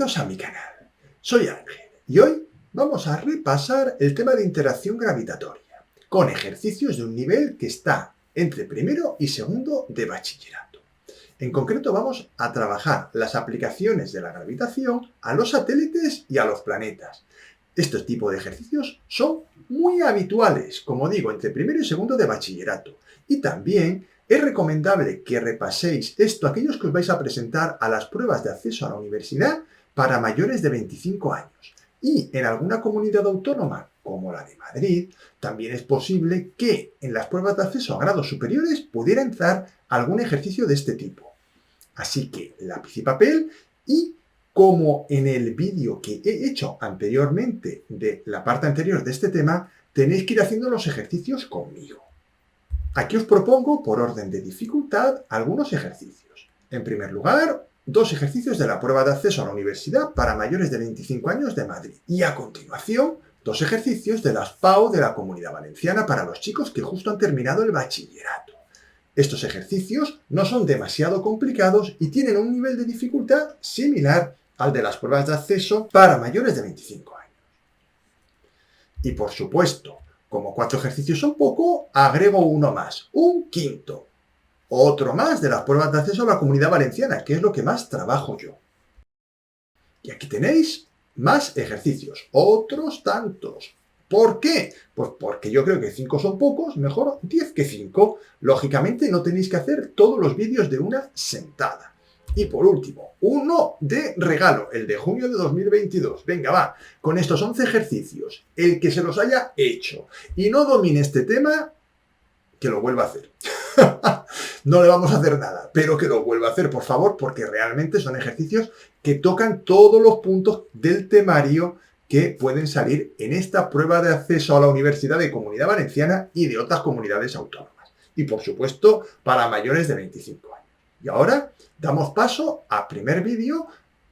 bienvenidos a mi canal. Soy Ángel y hoy vamos a repasar el tema de interacción gravitatoria con ejercicios de un nivel que está entre primero y segundo de bachillerato. En concreto vamos a trabajar las aplicaciones de la gravitación a los satélites y a los planetas. Estos tipos de ejercicios son muy habituales, como digo, entre primero y segundo de bachillerato. Y también es recomendable que repaséis esto aquellos que os vais a presentar a las pruebas de acceso a la universidad para mayores de 25 años. Y en alguna comunidad autónoma, como la de Madrid, también es posible que en las pruebas de acceso a grados superiores pudiera entrar algún ejercicio de este tipo. Así que lápiz y papel, y como en el vídeo que he hecho anteriormente de la parte anterior de este tema, tenéis que ir haciendo los ejercicios conmigo. Aquí os propongo, por orden de dificultad, algunos ejercicios. En primer lugar, 2 ejercicios de la prueba de acceso a la universidad para mayores de 25 años de Madrid. Y a continuación, 2 ejercicios de las PAU de la Comunidad Valenciana para los chicos que justo han terminado el bachillerato. Estos ejercicios no son demasiado complicados y tienen un nivel de dificultad similar al de las pruebas de acceso para mayores de 25 años. Y por supuesto, como 4 ejercicios son poco, agrego uno más, un quinto. Otro más de las pruebas de acceso a la Comunidad Valenciana, que es lo que más trabajo yo. Y aquí tenéis más ejercicios, otros tantos. ¿Por qué? Pues porque yo creo que 5 son pocos, mejor 10 que 5. Lógicamente no tenéis que hacer todos los vídeos de una sentada. Y por último, uno de regalo, el de junio de 2022. Venga, va, con estos 11 ejercicios, el que se los haya hecho y no domine este tema, que lo vuelva a hacer. No le vamos a hacer nada, pero que lo vuelva a hacer, por favor, porque realmente son ejercicios que tocan todos los puntos del temario que pueden salir en esta prueba de acceso a la Universidad de Comunidad Valenciana y de otras comunidades autónomas. Y, por supuesto, para mayores de 25 años. Y ahora damos paso al primer vídeo,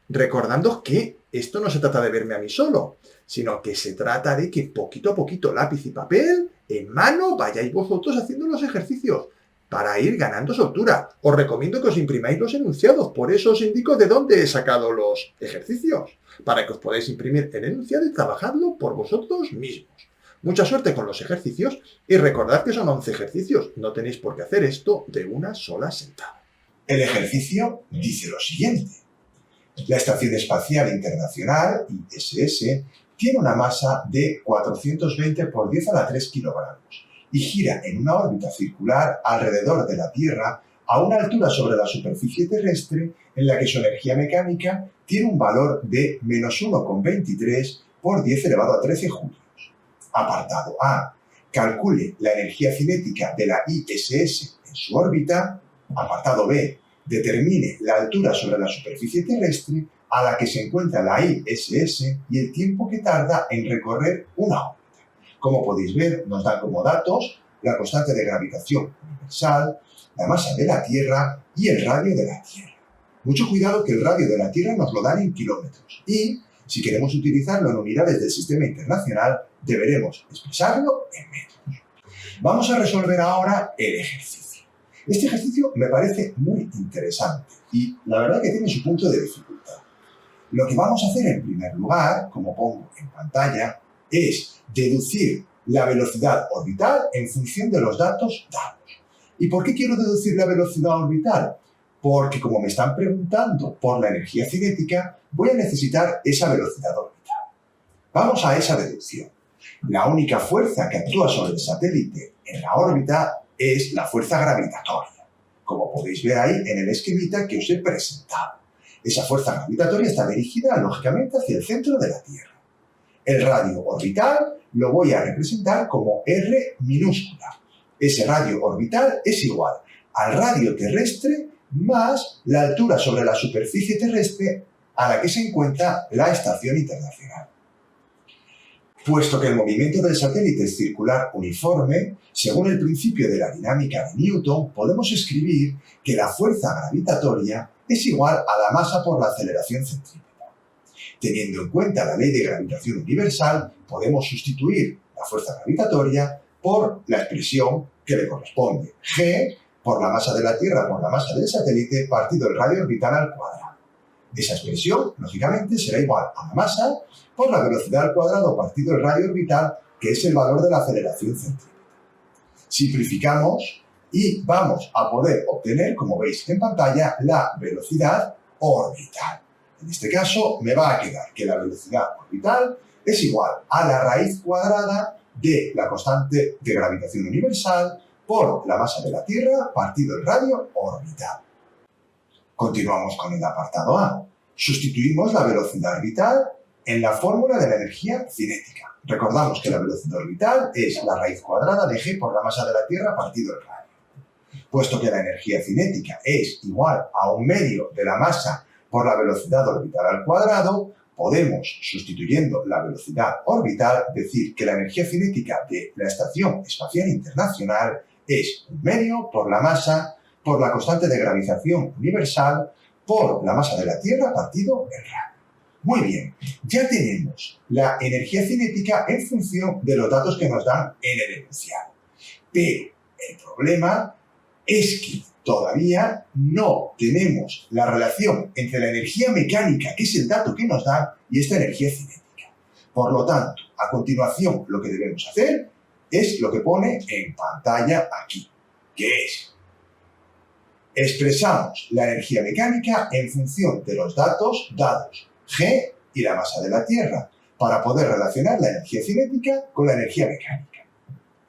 recordando que esto no se trata de verme a mí solo, sino que se trata de que poquito a poquito, lápiz y papel, en mano, vayáis vosotros haciendo los ejercicios para ir ganando soltura. Os recomiendo que os imprimáis los enunciados, por eso os indico de dónde he sacado los ejercicios, para que os podáis imprimir el enunciado y trabajadlo por vosotros mismos. Mucha suerte con los ejercicios y recordad que son 11 ejercicios, no tenéis por qué hacer esto de una sola sentada. El ejercicio dice lo siguiente. La Estación Espacial Internacional, ISS, tiene una masa de 420 por 10 a la 3 kilogramos y gira en una órbita circular alrededor de la Tierra a una altura sobre la superficie terrestre en la que su energía mecánica tiene un valor de menos 1,23 por 10 elevado a 13 julios. Apartado A. Calcule la energía cinética de la ISS en su órbita. Apartado B. Determine la altura sobre la superficie terrestre a la que se encuentra la ISS y el tiempo que tarda en recorrer una órbita. Como podéis ver, nos dan como datos la constante de gravitación universal, la masa de la Tierra y el radio de la Tierra. Mucho cuidado que el radio de la Tierra nos lo dan en kilómetros y, si queremos utilizarlo en unidades del sistema internacional, deberemos expresarlo en metros. Vamos a resolver ahora el ejercicio. Este ejercicio me parece muy interesante y la verdad que tiene su punto de dificultad. Lo que vamos a hacer en primer lugar, como pongo en pantalla, es deducir la velocidad orbital en función de los datos dados. ¿Y por qué quiero deducir la velocidad orbital? Porque como me están preguntando por la energía cinética, voy a necesitar esa velocidad orbital. Vamos a esa deducción. La única fuerza que actúa sobre el satélite en la órbita es la fuerza gravitatoria, como podéis ver ahí en el esquemita que os he presentado. Esa fuerza gravitatoria está dirigida, lógicamente, hacia el centro de la Tierra. El radio orbital lo voy a representar como R minúscula. Ese radio orbital es igual al radio terrestre más la altura sobre la superficie terrestre a la que se encuentra la Estación Internacional. Puesto que el movimiento del satélite es circular uniforme, según el principio de la dinámica de Newton, podemos escribir que la fuerza gravitatoria es igual a la masa por la aceleración centrípeta. Teniendo en cuenta la ley de gravitación universal, podemos sustituir la fuerza gravitatoria por la expresión que le corresponde, G por la masa de la Tierra por la masa del satélite partido el radio orbital al cuadrado. Esa expresión, lógicamente, será igual a la masa por la velocidad al cuadrado partido el radio orbital, que es el valor de la aceleración centrípeta. Simplificamos y vamos a poder obtener, como veis en pantalla, la velocidad orbital. En este caso, me va a quedar que la velocidad orbital es igual a la raíz cuadrada de la constante de gravitación universal por la masa de la Tierra partido el radio orbital. Continuamos con el apartado A. Sustituimos la velocidad orbital en la fórmula de la energía cinética. Recordamos que la velocidad orbital es la raíz cuadrada de g por la masa de la Tierra partido el radio. Puesto que la energía cinética es igual a 1/2 de la masa por la velocidad orbital al cuadrado, podemos, sustituyendo la velocidad orbital, decir que la energía cinética de la Estación Espacial Internacional es 1/2 por la masa por la constante de gravitación universal por la masa de la Tierra partido el radio. Muy bien, ya tenemos la energía cinética en función de los datos que nos dan en el enunciado. Pero el problema es que todavía no tenemos la relación entre la energía mecánica, que es el dato que nos dan, y esta energía cinética. Por lo tanto, a continuación lo que debemos hacer es lo que pone en pantalla aquí, que es expresamos la energía mecánica en función de los datos dados, G y la masa de la Tierra, para poder relacionar la energía cinética con la energía mecánica.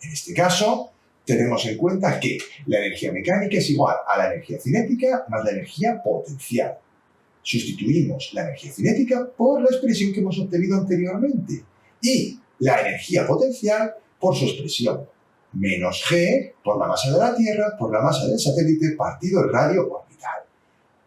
En este caso, tenemos en cuenta que la energía mecánica es igual a la energía cinética más la energía potencial. Sustituimos la energía cinética por la expresión que hemos obtenido anteriormente y la energía potencial por su expresión menos g por la masa de la Tierra por la masa del satélite partido el radio orbital.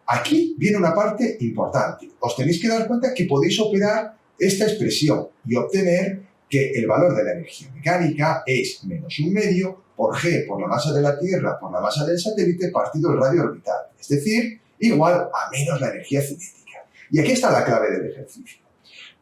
Aquí viene una parte importante. Os tenéis que dar cuenta que podéis operar esta expresión y obtener que el valor de la energía mecánica es menos 1/2 por g por la masa de la Tierra por la masa del satélite partido el radio orbital, es decir, igual a menos la energía cinética. Y aquí está la clave del ejercicio.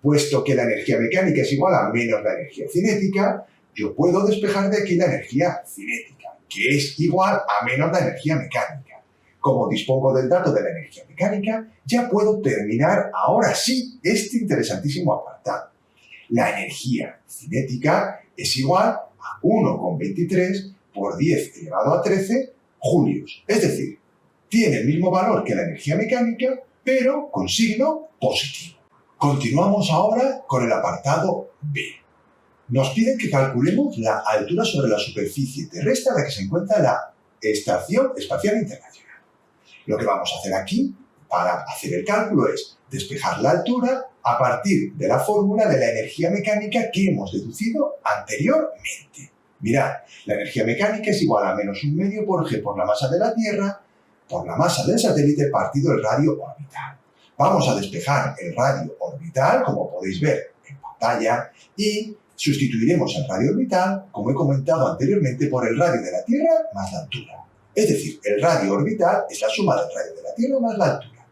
Puesto que la energía mecánica es igual a menos la energía cinética, yo puedo despejar de aquí la energía cinética, que es igual a menos la energía mecánica. Como dispongo del dato de la energía mecánica, ya puedo terminar ahora sí este interesantísimo apartado. La energía cinética es igual a 1,23 por 10 elevado a 13 julios. Es decir, tiene el mismo valor que la energía mecánica, pero con signo positivo. Continuamos ahora con el apartado B. Nos piden que calculemos la altura sobre la superficie terrestre a la que se encuentra la Estación Espacial Internacional. Lo que vamos a hacer aquí, para hacer el cálculo, es despejar la altura a partir de la fórmula de la energía mecánica que hemos deducido anteriormente. Mirad, la energía mecánica es igual a menos 1/2 por g por la masa de la Tierra por la masa del satélite partido el radio orbital. Vamos a despejar el radio orbital, como podéis ver en pantalla, y sustituiremos el radio orbital, como he comentado anteriormente, por el radio de la Tierra más la altura. Es decir, el radio orbital es la suma del radio de la Tierra más la altura.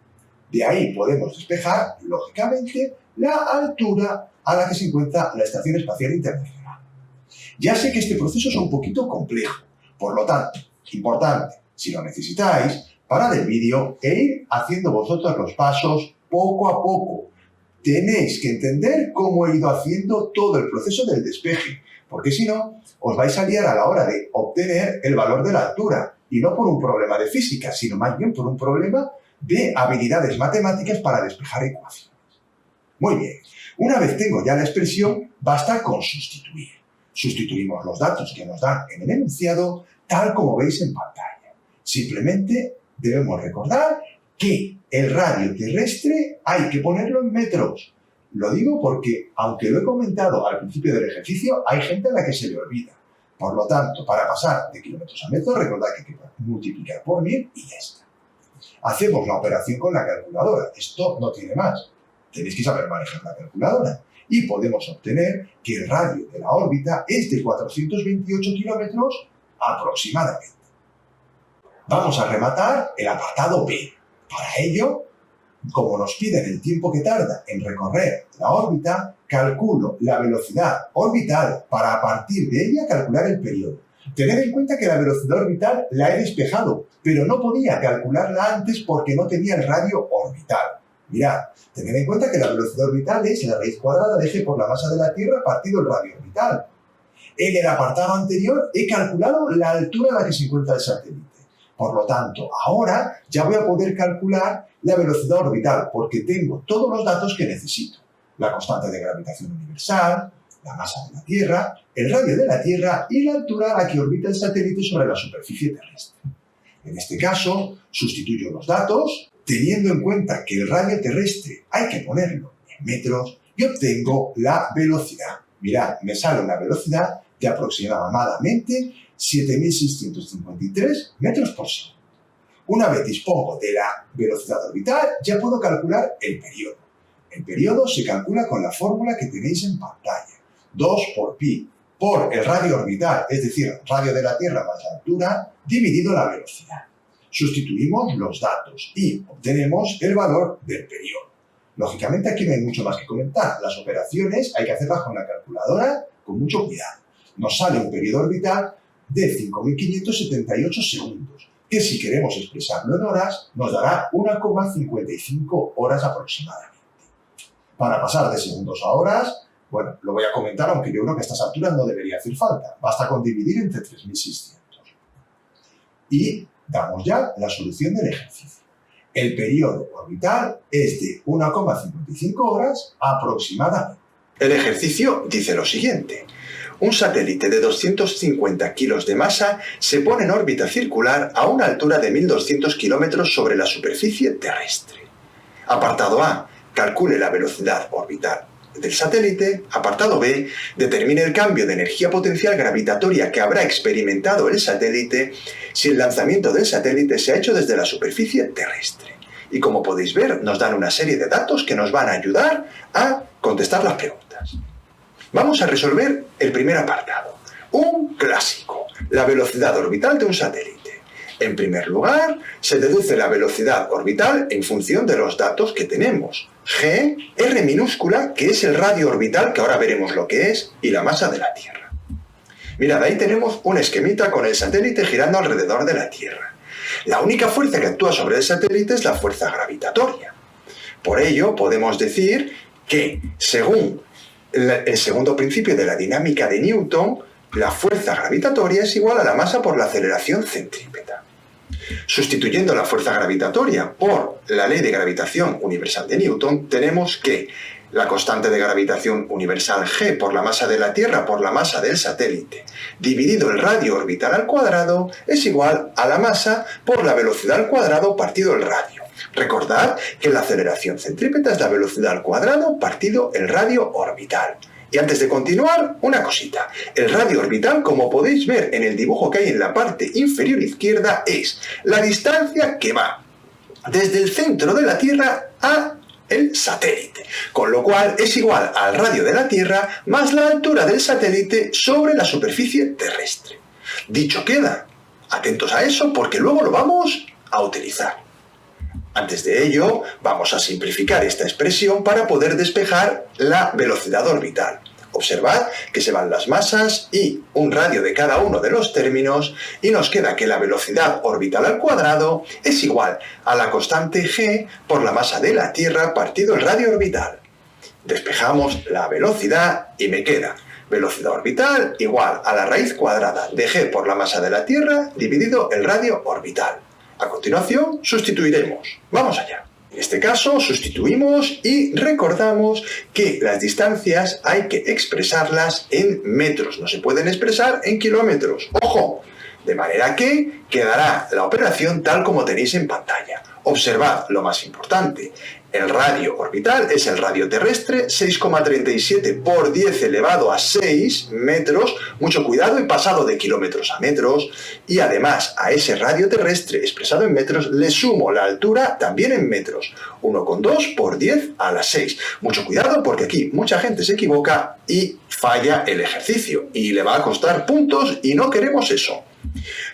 De ahí podemos despejar, lógicamente, la altura a la que se encuentra la Estación Espacial Internacional. Ya sé que este proceso es un poquito complejo, por lo tanto, importante, si lo necesitáis, parad el vídeo e ir haciendo vosotros los pasos poco a poco. Tenéis que entender cómo he ido haciendo todo el proceso del despeje, porque si no, os vais a liar a la hora de obtener el valor de la altura, y no por un problema de física, sino más bien por un problema de habilidades matemáticas para despejar ecuaciones. Muy bien, una vez tengo ya la expresión, basta con sustituir. Sustituimos los datos que nos dan en el enunciado, tal como veis en pantalla. Simplemente debemos recordar que el radio terrestre hay que ponerlo en metros. Lo digo porque, aunque lo he comentado al principio del ejercicio, hay gente a la que se le olvida. Por lo tanto, para pasar de kilómetros a metros, recordad que hay que multiplicar por 1000 y ya está. Hacemos la operación con la calculadora. Esto no tiene más. Tenéis que saber manejar la calculadora. Y podemos obtener que el radio de la órbita es de 428 kilómetros aproximadamente. Vamos a rematar el apartado B. Para ello, como nos piden el tiempo que tarda en recorrer la órbita, calculo la velocidad orbital para a partir de ella calcular el periodo. Tened en cuenta que la velocidad orbital la he despejado, pero no podía calcularla antes porque no tenía el radio orbital. Mirad, tened en cuenta que la velocidad orbital es la raíz cuadrada de g por la masa de la Tierra partido el radio orbital. En el apartado anterior he calculado la altura a la que se encuentra el satélite. Por lo tanto, ahora ya voy a poder calcular la velocidad orbital porque tengo todos los datos que necesito. La constante de gravitación universal, la masa de la Tierra, el radio de la Tierra y la altura a la que orbita el satélite sobre la superficie terrestre. En este caso, sustituyo los datos, teniendo en cuenta que el radio terrestre hay que ponerlo en metros, y obtengo la velocidad. Mirad, me sale una velocidad de aproximadamente 7.653 metros por segundo. Una vez dispongo de la velocidad orbital, ya puedo calcular el periodo. El periodo se calcula con la fórmula que tenéis en pantalla. 2 por pi por el radio orbital, es decir, radio de la Tierra más la altura, dividido la velocidad. Sustituimos los datos y obtenemos el valor del periodo. Lógicamente aquí no hay mucho más que comentar. Las operaciones hay que hacerlas con la calculadora con mucho cuidado. Nos sale un periodo orbital de 5.578 segundos, que si queremos expresarlo en horas, nos dará 1,55 horas aproximadamente. Para pasar de segundos a horas, bueno, lo voy a comentar, aunque yo creo que a estas alturas no debería hacer falta. Basta con dividir entre 3.600. Y damos ya la solución del ejercicio. El periodo orbital es de 1,55 horas aproximadamente. El ejercicio dice lo siguiente. Un satélite de 250 kilos de masa se pone en órbita circular a una altura de 1.200 kilómetros sobre la superficie terrestre. Apartado A. Calcule la velocidad orbital del satélite. Apartado B. Determine el cambio de energía potencial gravitatoria que habrá experimentado el satélite si el lanzamiento del satélite se ha hecho desde la superficie terrestre. Y como podéis ver, nos dan una serie de datos que nos van a ayudar a contestar las preguntas. Vamos a resolver el primer apartado. Un clásico, la velocidad orbital de un satélite. En primer lugar, se deduce la velocidad orbital en función de los datos que tenemos. G, R minúscula, que es el radio orbital, que ahora veremos lo que es, y la masa de la Tierra. Mirad, ahí tenemos un esquemita con el satélite girando alrededor de la Tierra. La única fuerza que actúa sobre el satélite es la fuerza gravitatoria. Por ello, podemos decir que, según el segundo principio de la dinámica de Newton, la fuerza gravitatoria es igual a la masa por la aceleración centrípeta. Sustituyendo la fuerza gravitatoria por la ley de gravitación universal de Newton, tenemos que la constante de gravitación universal G por la masa de la Tierra por la masa del satélite, dividido el radio orbital al cuadrado, es igual a la masa por la velocidad al cuadrado partido el radio. Recordad que la aceleración centrípeta es la velocidad al cuadrado partido el radio orbital. Y antes de continuar, una cosita. El radio orbital, como podéis ver en el dibujo que hay en la parte inferior izquierda, es la distancia que va desde el centro de la Tierra a el satélite, con lo cual es igual al radio de la Tierra más la altura del satélite sobre la superficie terrestre. Dicho queda. Atentos a eso porque luego lo vamos a utilizar. Antes de ello, vamos a simplificar esta expresión para poder despejar la velocidad orbital. Observad que se van las masas y un radio de cada uno de los términos y nos queda que la velocidad orbital al cuadrado es igual a la constante g por la masa de la Tierra partido el radio orbital. Despejamos la velocidad y me queda velocidad orbital igual a la raíz cuadrada de g por la masa de la Tierra dividido el radio orbital. A continuación, sustituiremos. Vamos allá. En este caso, sustituimos y recordamos que las distancias hay que expresarlas en metros. No se pueden expresar en kilómetros. ¡Ojo! De manera que quedará la operación tal como tenéis en pantalla. Observad lo más importante. El radio orbital es el radio terrestre, 6,37 por 10 elevado a 6 metros, mucho cuidado, he pasado de kilómetros a metros, y además a ese radio terrestre expresado en metros le sumo la altura también en metros, 1,2 por 10 a la 6. Mucho cuidado porque aquí mucha gente se equivoca y falla el ejercicio, y le va a costar puntos y no queremos eso.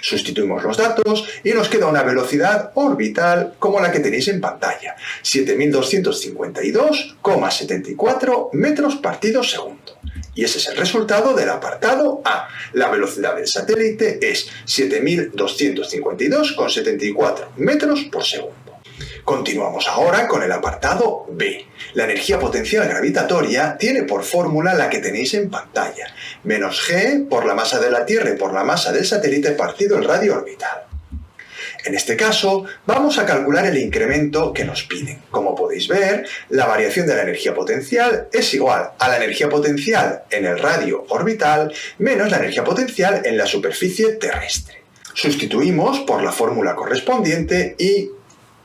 Sustituimos los datos y nos queda una velocidad orbital como la que tenéis en pantalla, 7.252,74 metros partido segundo. Y ese es el resultado del apartado A. La velocidad del satélite es 7.252,74 metros por segundo. Continuamos ahora con el apartado B. La energía potencial gravitatoria tiene por fórmula la que tenéis en pantalla, menos g por la masa de la Tierra y por la masa del satélite partido el radio orbital. En este caso, vamos a calcular el incremento que nos piden. Como podéis ver, la variación de la energía potencial es igual a la energía potencial en el radio orbital menos la energía potencial en la superficie terrestre. Sustituimos por la fórmula correspondiente y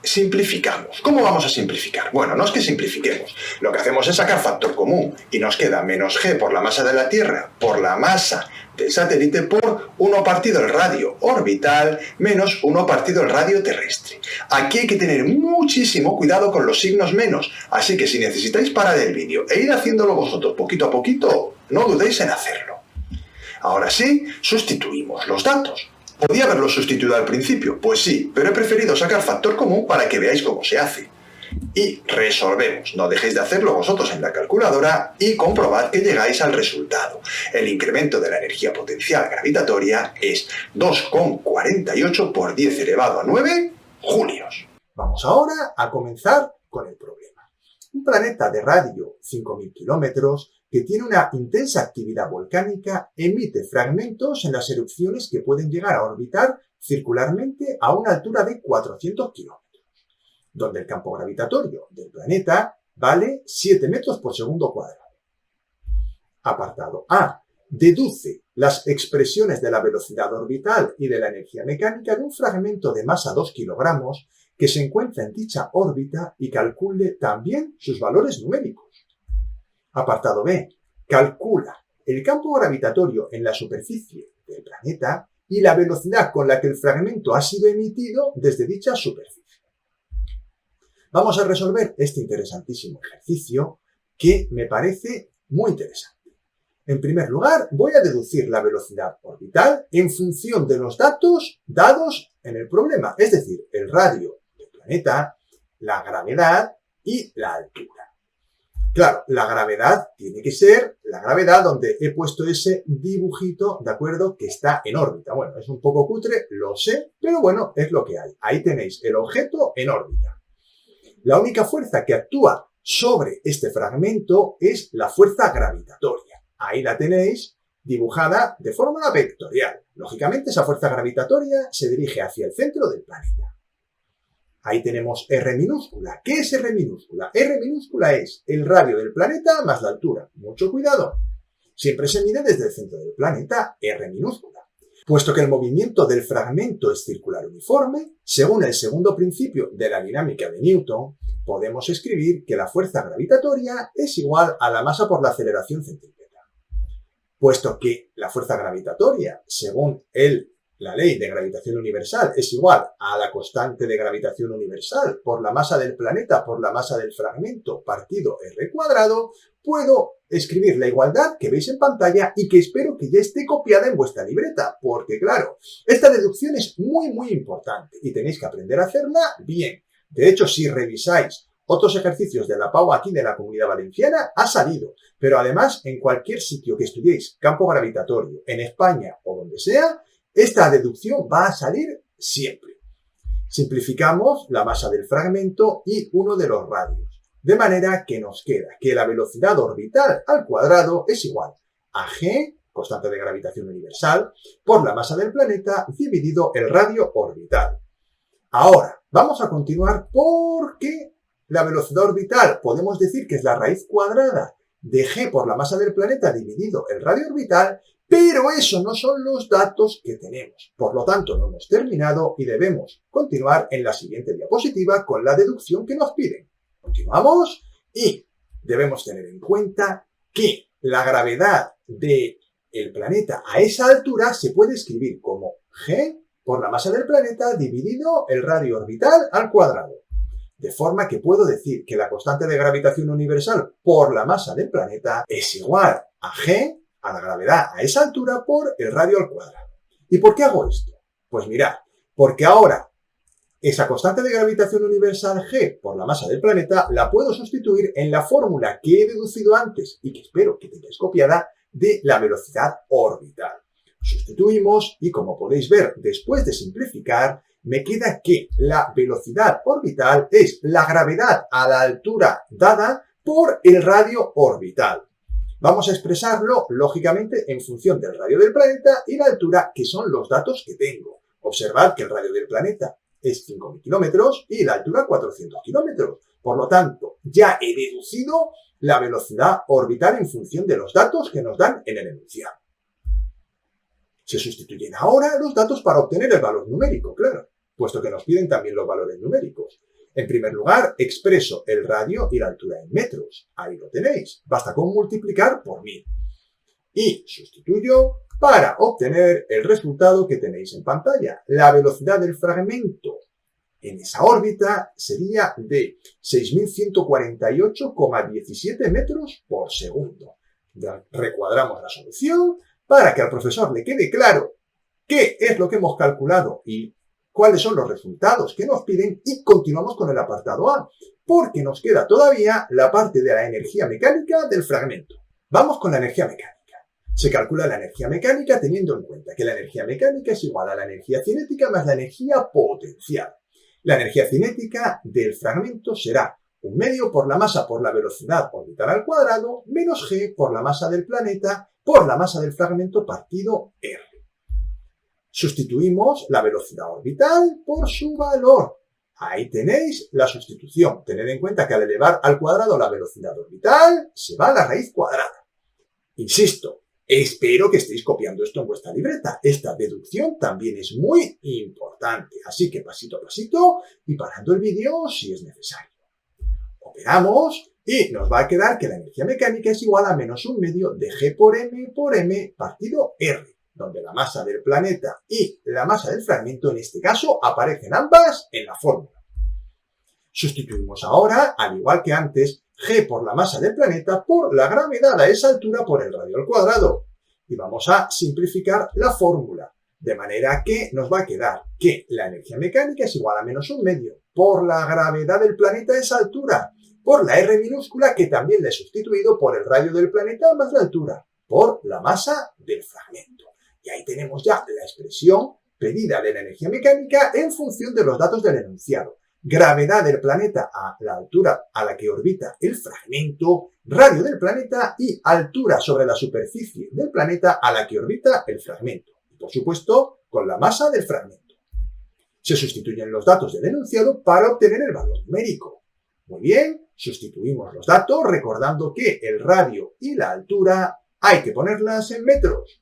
simplificamos. ¿Cómo vamos a simplificar? Bueno, no es que simplifiquemos. Lo que hacemos es sacar factor común y nos queda menos g por la masa de la Tierra por la masa del satélite por 1 partido el radio orbital menos 1 partido el radio terrestre. Aquí hay que tener muchísimo cuidado con los signos menos, así que si necesitáis parar el vídeo e ir haciéndolo vosotros poquito a poquito, no dudéis en hacerlo. Ahora sí, sustituimos los datos. ¿Podía haberlo sustituido al principio? Pues sí, pero he preferido sacar factor común para que veáis cómo se hace. Y resolvemos. No dejéis de hacerlo vosotros en la calculadora y comprobad que llegáis al resultado. El incremento de la energía potencial gravitatoria es 2,48 por 10 elevado a 9 julios. Vamos ahora a comenzar con el problema. Un planeta de radio 5.000 kilómetros que tiene una intensa actividad volcánica emite fragmentos en las erupciones que pueden llegar a orbitar circularmente a una altura de 400 kilómetros, donde el campo gravitatorio del planeta vale 7 metros por segundo cuadrado. Apartado A. Deduce las expresiones de la velocidad orbital y de la energía mecánica de un fragmento de masa 2 kilogramos que se encuentra en dicha órbita y calcule también sus valores numéricos. Apartado B. Calcula el campo gravitatorio en la superficie del planeta y la velocidad con la que el fragmento ha sido emitido desde dicha superficie. Vamos a resolver este interesantísimo ejercicio que me parece muy interesante. En primer lugar, voy a deducir la velocidad orbital en función de los datos dados en el problema, es decir, el radio del planeta, la gravedad y la altura. Claro, la gravedad tiene que ser la gravedad donde he puesto ese dibujito, ¿de acuerdo?, que está en órbita. Bueno, es un poco cutre, lo sé, pero bueno, es lo que hay. Ahí tenéis el objeto en órbita. La única fuerza que actúa sobre este fragmento es la fuerza gravitatoria. Ahí la tenéis dibujada de forma vectorial. Lógicamente, esa fuerza gravitatoria se dirige hacia el centro del planeta. Ahí tenemos R minúscula. ¿Qué es R minúscula? R minúscula es el radio del planeta más la altura. Mucho cuidado. Siempre se mide desde el centro del planeta, R minúscula. Puesto que el movimiento del fragmento es circular uniforme, según el segundo principio de la dinámica de Newton, podemos escribir que la fuerza gravitatoria es igual a la masa por la aceleración centrípeta. Puesto que la fuerza gravitatoria, según la ley de gravitación universal, es igual a la constante de gravitación universal por la masa del planeta por la masa del fragmento partido r cuadrado, puedo escribir la igualdad que veis en pantalla y que espero que ya esté copiada en vuestra libreta, porque claro, esta deducción es muy importante y tenéis que aprender a hacerla bien. De hecho, si revisáis otros ejercicios de la PAU aquí de la Comunidad Valenciana, ha salido. Pero además, en cualquier sitio que estudiéis campo gravitatorio, en España o donde sea, esta deducción va a salir siempre. Simplificamos la masa del fragmento y uno de los radios, de manera que nos queda que la velocidad orbital al cuadrado es igual a g, constante de gravitación universal, por la masa del planeta dividido el radio orbital. Ahora, vamos a continuar porque la velocidad orbital podemos decir que es la raíz cuadrada de g por la masa del planeta dividido el radio orbital, pero eso no son los datos que tenemos. Por lo tanto, no hemos terminado y debemos continuar en la siguiente diapositiva con la deducción que nos piden. Continuamos y debemos tener en cuenta que la gravedad del planeta a esa altura se puede escribir como g por la masa del planeta dividido el radio orbital al cuadrado. De forma que puedo decir que la constante de gravitación universal por la masa del planeta es igual a g, a la gravedad a esa altura, por el radio al cuadrado. ¿Y por qué hago esto? Pues mirad, porque ahora esa constante de gravitación universal g por la masa del planeta la puedo sustituir en la fórmula que he deducido antes y que espero que tengáis copiada de la velocidad orbital. Sustituimos y, como podéis ver, después de simplificar, me queda que la velocidad orbital es la gravedad a la altura dada por el radio orbital. Vamos a expresarlo, lógicamente, en función del radio del planeta y la altura, que son los datos que tengo. Observad que el radio del planeta es 5.000 kilómetros y la altura 400 kilómetros. Por lo tanto, ya he deducido la velocidad orbital en función de los datos que nos dan en el enunciado. Se sustituyen ahora los datos para obtener el valor numérico, claro, puesto que nos piden también los valores numéricos. En primer lugar, expreso el radio y la altura en metros. Ahí lo tenéis. Basta con multiplicar por 1000. Y sustituyo para obtener el resultado que tenéis en pantalla. La velocidad del fragmento en esa órbita sería de 6.148,17 metros por segundo. Recuadramos la solución para que al profesor le quede claro qué es lo que hemos calculado y cuáles son los resultados que nos piden, y continuamos con el apartado A, porque nos queda todavía la parte de la energía mecánica del fragmento. Vamos con la energía mecánica. Se calcula la energía mecánica teniendo en cuenta que la energía mecánica es igual a la energía cinética más la energía potencial. La energía cinética del fragmento será 1 medio por la masa por la velocidad orbital al cuadrado menos g por la masa del planeta por la masa del fragmento partido r. Sustituimos la velocidad orbital por su valor. Ahí tenéis la sustitución. Tened en cuenta que al elevar al cuadrado la velocidad orbital se va a la raíz cuadrada. Insisto, espero que estéis copiando esto en vuestra libreta. Esta deducción también es muy importante. Así que pasito a pasito y parando el vídeo si es necesario. Operamos y nos va a quedar que la energía mecánica es igual a menos 1 medio de g por m partido r, donde la masa del planeta y la masa del fragmento, en este caso, aparecen ambas en la fórmula. Sustituimos ahora, al igual que antes, g por la masa del planeta por la gravedad a esa altura por el radio al cuadrado. Y vamos a simplificar la fórmula, de manera que nos va a quedar que la energía mecánica es igual a menos 1 medio por la gravedad del planeta a esa altura, por la r minúscula, que también le he sustituido por el radio del planeta más la altura, por la masa del fragmento. Y ahí tenemos ya la expresión pedida de la energía mecánica en función de los datos del enunciado. Gravedad del planeta a la altura a la que orbita el fragmento, radio del planeta y altura sobre la superficie del planeta a la que orbita el fragmento. Y por supuesto, con la masa del fragmento. Se sustituyen los datos del enunciado para obtener el valor numérico. Muy bien, sustituimos los datos recordando que el radio y la altura hay que ponerlas en metros.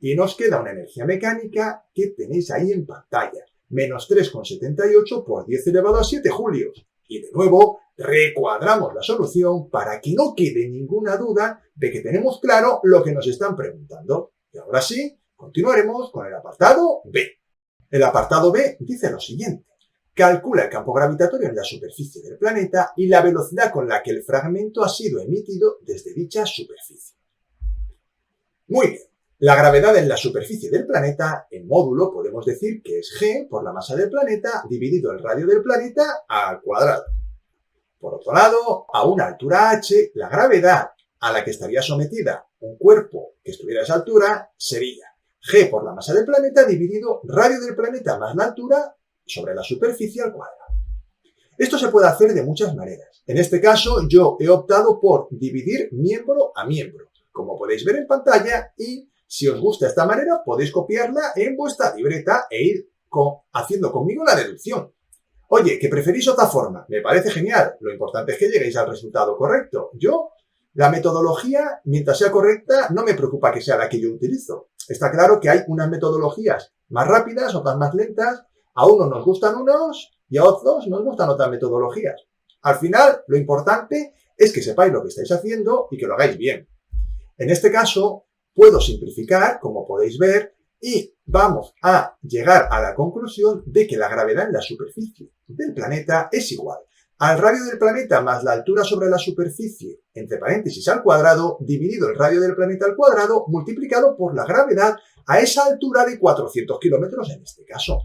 Y nos queda una energía mecánica que tenéis ahí en pantalla. Menos 3,78 por 10 elevado a 7 julios. Y de nuevo, recuadramos la solución para que no quede ninguna duda de que tenemos claro lo que nos están preguntando. Y ahora sí, continuaremos con el apartado B. El apartado B dice lo siguiente. Calcula el campo gravitatorio en la superficie del planeta y la velocidad con la que el fragmento ha sido emitido desde dicha superficie. Muy bien. La gravedad en la superficie del planeta, en módulo, podemos decir que es g por la masa del planeta dividido el radio del planeta al cuadrado. Por otro lado, a una altura h, la gravedad a la que estaría sometida un cuerpo que estuviera a esa altura sería g por la masa del planeta dividido radio del planeta más la altura sobre la superficie al cuadrado. Esto se puede hacer de muchas maneras. En este caso, yo he optado por dividir miembro a miembro, como podéis ver en pantalla, y si os gusta esta manera, podéis copiarla en vuestra libreta e ir haciendo conmigo la deducción. Oye, ¿que preferís otra forma? Me parece genial. Lo importante es que lleguéis al resultado correcto. La metodología, mientras sea correcta, no me preocupa que sea la que yo utilizo. Está claro que hay unas metodologías más rápidas, otras más lentas. A unos nos gustan unos y a otros nos gustan otras metodologías. Al final, lo importante es que sepáis lo que estáis haciendo y que lo hagáis bien. En este caso, puedo simplificar, como podéis ver, y vamos a llegar a la conclusión de que la gravedad en la superficie del planeta es igual al radio del planeta más la altura sobre la superficie, entre paréntesis al cuadrado, dividido el radio del planeta al cuadrado, multiplicado por la gravedad a esa altura de 400 kilómetros en este caso.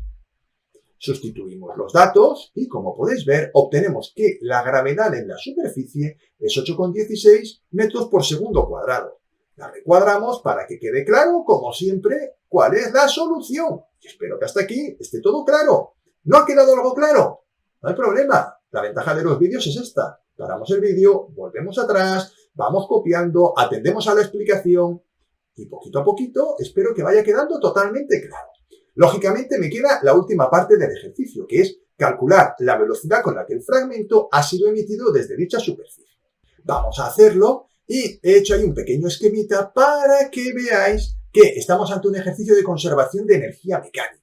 Sustituimos los datos y, como podéis ver, obtenemos que la gravedad en la superficie es 8,16 metros por segundo cuadrado. La recuadramos para que quede claro, como siempre, cuál es la solución. Y espero que hasta aquí esté todo claro. ¿No ha quedado algo claro? No hay problema. La ventaja de los vídeos es esta. Paramos el vídeo, volvemos atrás, vamos copiando, atendemos a la explicación y poquito a poquito espero que vaya quedando totalmente claro. Lógicamente me queda la última parte del ejercicio, que es calcular la velocidad con la que el fragmento ha sido emitido desde dicha superficie. Vamos a hacerlo y he hecho ahí un pequeño esquemita para que veáis que estamos ante un ejercicio de conservación de energía mecánica.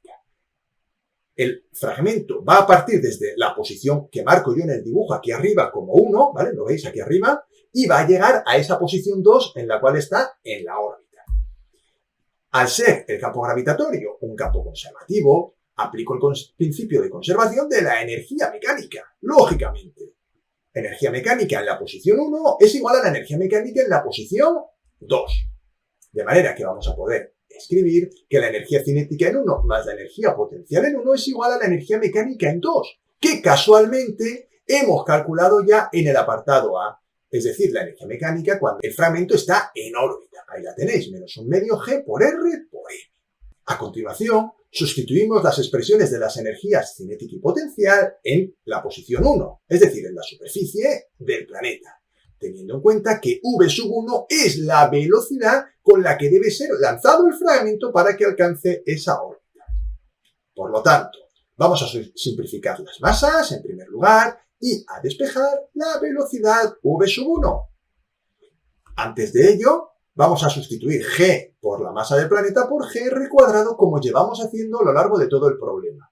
El fragmento va a partir desde la posición que marco yo en el dibujo aquí arriba como 1, ¿vale? Lo veis aquí arriba, y va a llegar a esa posición 2 en la cual está en la órbita. Al ser el campo gravitatorio un campo conservativo, aplico el principio de conservación de la energía mecánica, lógicamente. Energía mecánica en la posición 1 es igual a la energía mecánica en la posición 2. De manera que vamos a poder escribir que la energía cinética en 1 más la energía potencial en 1 es igual a la energía mecánica en 2, que casualmente hemos calculado ya en el apartado A, es decir, la energía mecánica cuando el fragmento está en órbita. Ahí la tenéis, menos un medio G por R por M. A continuación, sustituimos las expresiones de las energías cinética y potencial en la posición 1, es decir, en la superficie del planeta, teniendo en cuenta que V1 es la velocidad con la que debe ser lanzado el fragmento para que alcance esa órbita. Por lo tanto, vamos a simplificar las masas en primer lugar y a despejar la velocidad V1. Antes de ello, vamos a sustituir G por la masa del planeta por Gr² como llevamos haciendo a lo largo de todo el problema.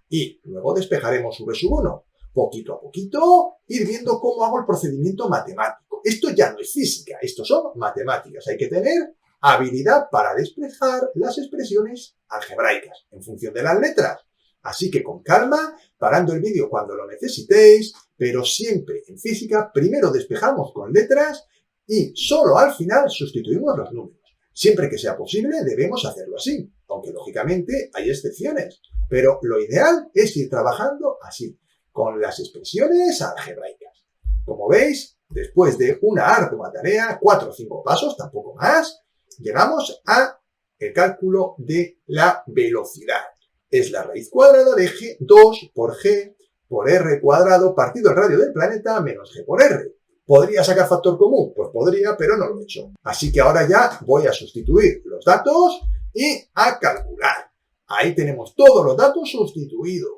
Y luego despejaremos V1. Poquito a poquito, ir viendo cómo hago el procedimiento matemático. Esto ya no es física, esto son matemáticas. Hay que tener habilidad para despejar las expresiones algebraicas en función de las letras. Así que con calma, parando el vídeo cuando lo necesitéis, pero siempre en física, primero despejamos con letras y solo al final sustituimos los números. Siempre que sea posible debemos hacerlo así, aunque lógicamente hay excepciones. Pero lo ideal es ir trabajando así, con las expresiones algebraicas. Como veis, después de una ardua tarea, 4 o 5 pasos, tampoco más, llegamos a el cálculo de la velocidad. Es la raíz cuadrada de G2 por G por R² partido el radio del planeta menos G por R. ¿Podría sacar factor común? Pues podría, pero no lo he hecho. Así que ahora ya voy a sustituir los datos y a calcular. Ahí tenemos todos los datos sustituidos.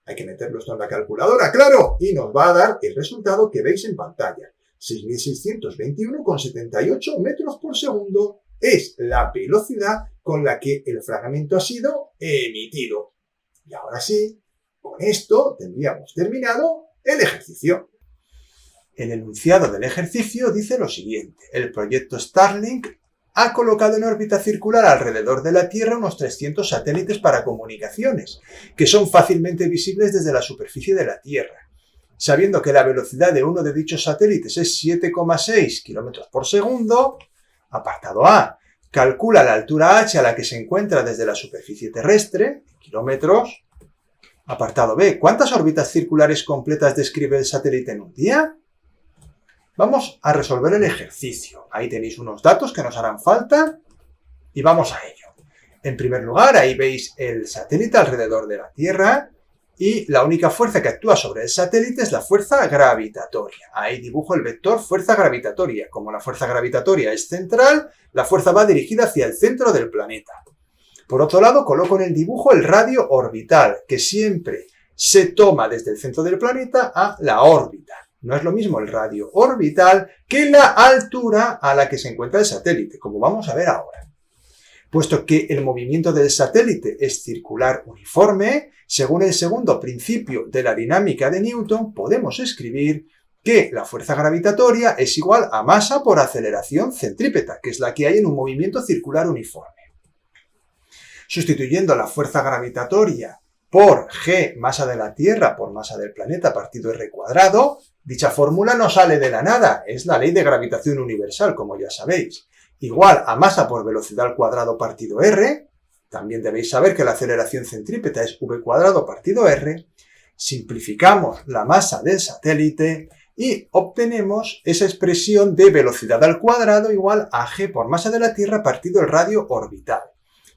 Hay que meterlo esto en la calculadora, claro, y nos va a dar el resultado que veis en pantalla. 6.621,78 metros por segundo es la velocidad con la que el fragmento ha sido emitido. Y ahora sí, con esto tendríamos terminado el ejercicio. El enunciado del ejercicio dice lo siguiente. El proyecto Starlink ha colocado en órbita circular alrededor de la Tierra unos 300 satélites para comunicaciones, que son fácilmente visibles desde la superficie de la Tierra. Sabiendo que la velocidad de uno de dichos satélites es 7,6 km por segundo, apartado A, calcula la altura h a la que se encuentra desde la superficie terrestre, en kilómetros. Apartado B, ¿cuántas órbitas circulares completas describe el satélite en un día? Vamos a resolver el ejercicio. Ahí tenéis unos datos que nos harán falta y vamos a ello. En primer lugar, ahí veis el satélite alrededor de la Tierra y la única fuerza que actúa sobre el satélite es la fuerza gravitatoria. Ahí dibujo el vector fuerza gravitatoria. Como la fuerza gravitatoria es central, la fuerza va dirigida hacia el centro del planeta. Por otro lado, coloco en el dibujo el radio orbital, que siempre se toma desde el centro del planeta a la órbita. No es lo mismo el radio orbital que la altura a la que se encuentra el satélite, como vamos a ver ahora. Puesto que el movimiento del satélite es circular uniforme, según el segundo principio de la dinámica de Newton, podemos escribir que la fuerza gravitatoria es igual a masa por aceleración centrípeta, que es la que hay en un movimiento circular uniforme. Sustituyendo la fuerza gravitatoria por G, masa de la Tierra, por masa del planeta partido R², dicha fórmula no sale de la nada, es la ley de gravitación universal, como ya sabéis. Igual a masa por velocidad al cuadrado partido R, también debéis saber que la aceleración centrípeta es V² partido R, simplificamos la masa del satélite y obtenemos esa expresión de velocidad al cuadrado igual a G por masa de la Tierra partido el radio orbital.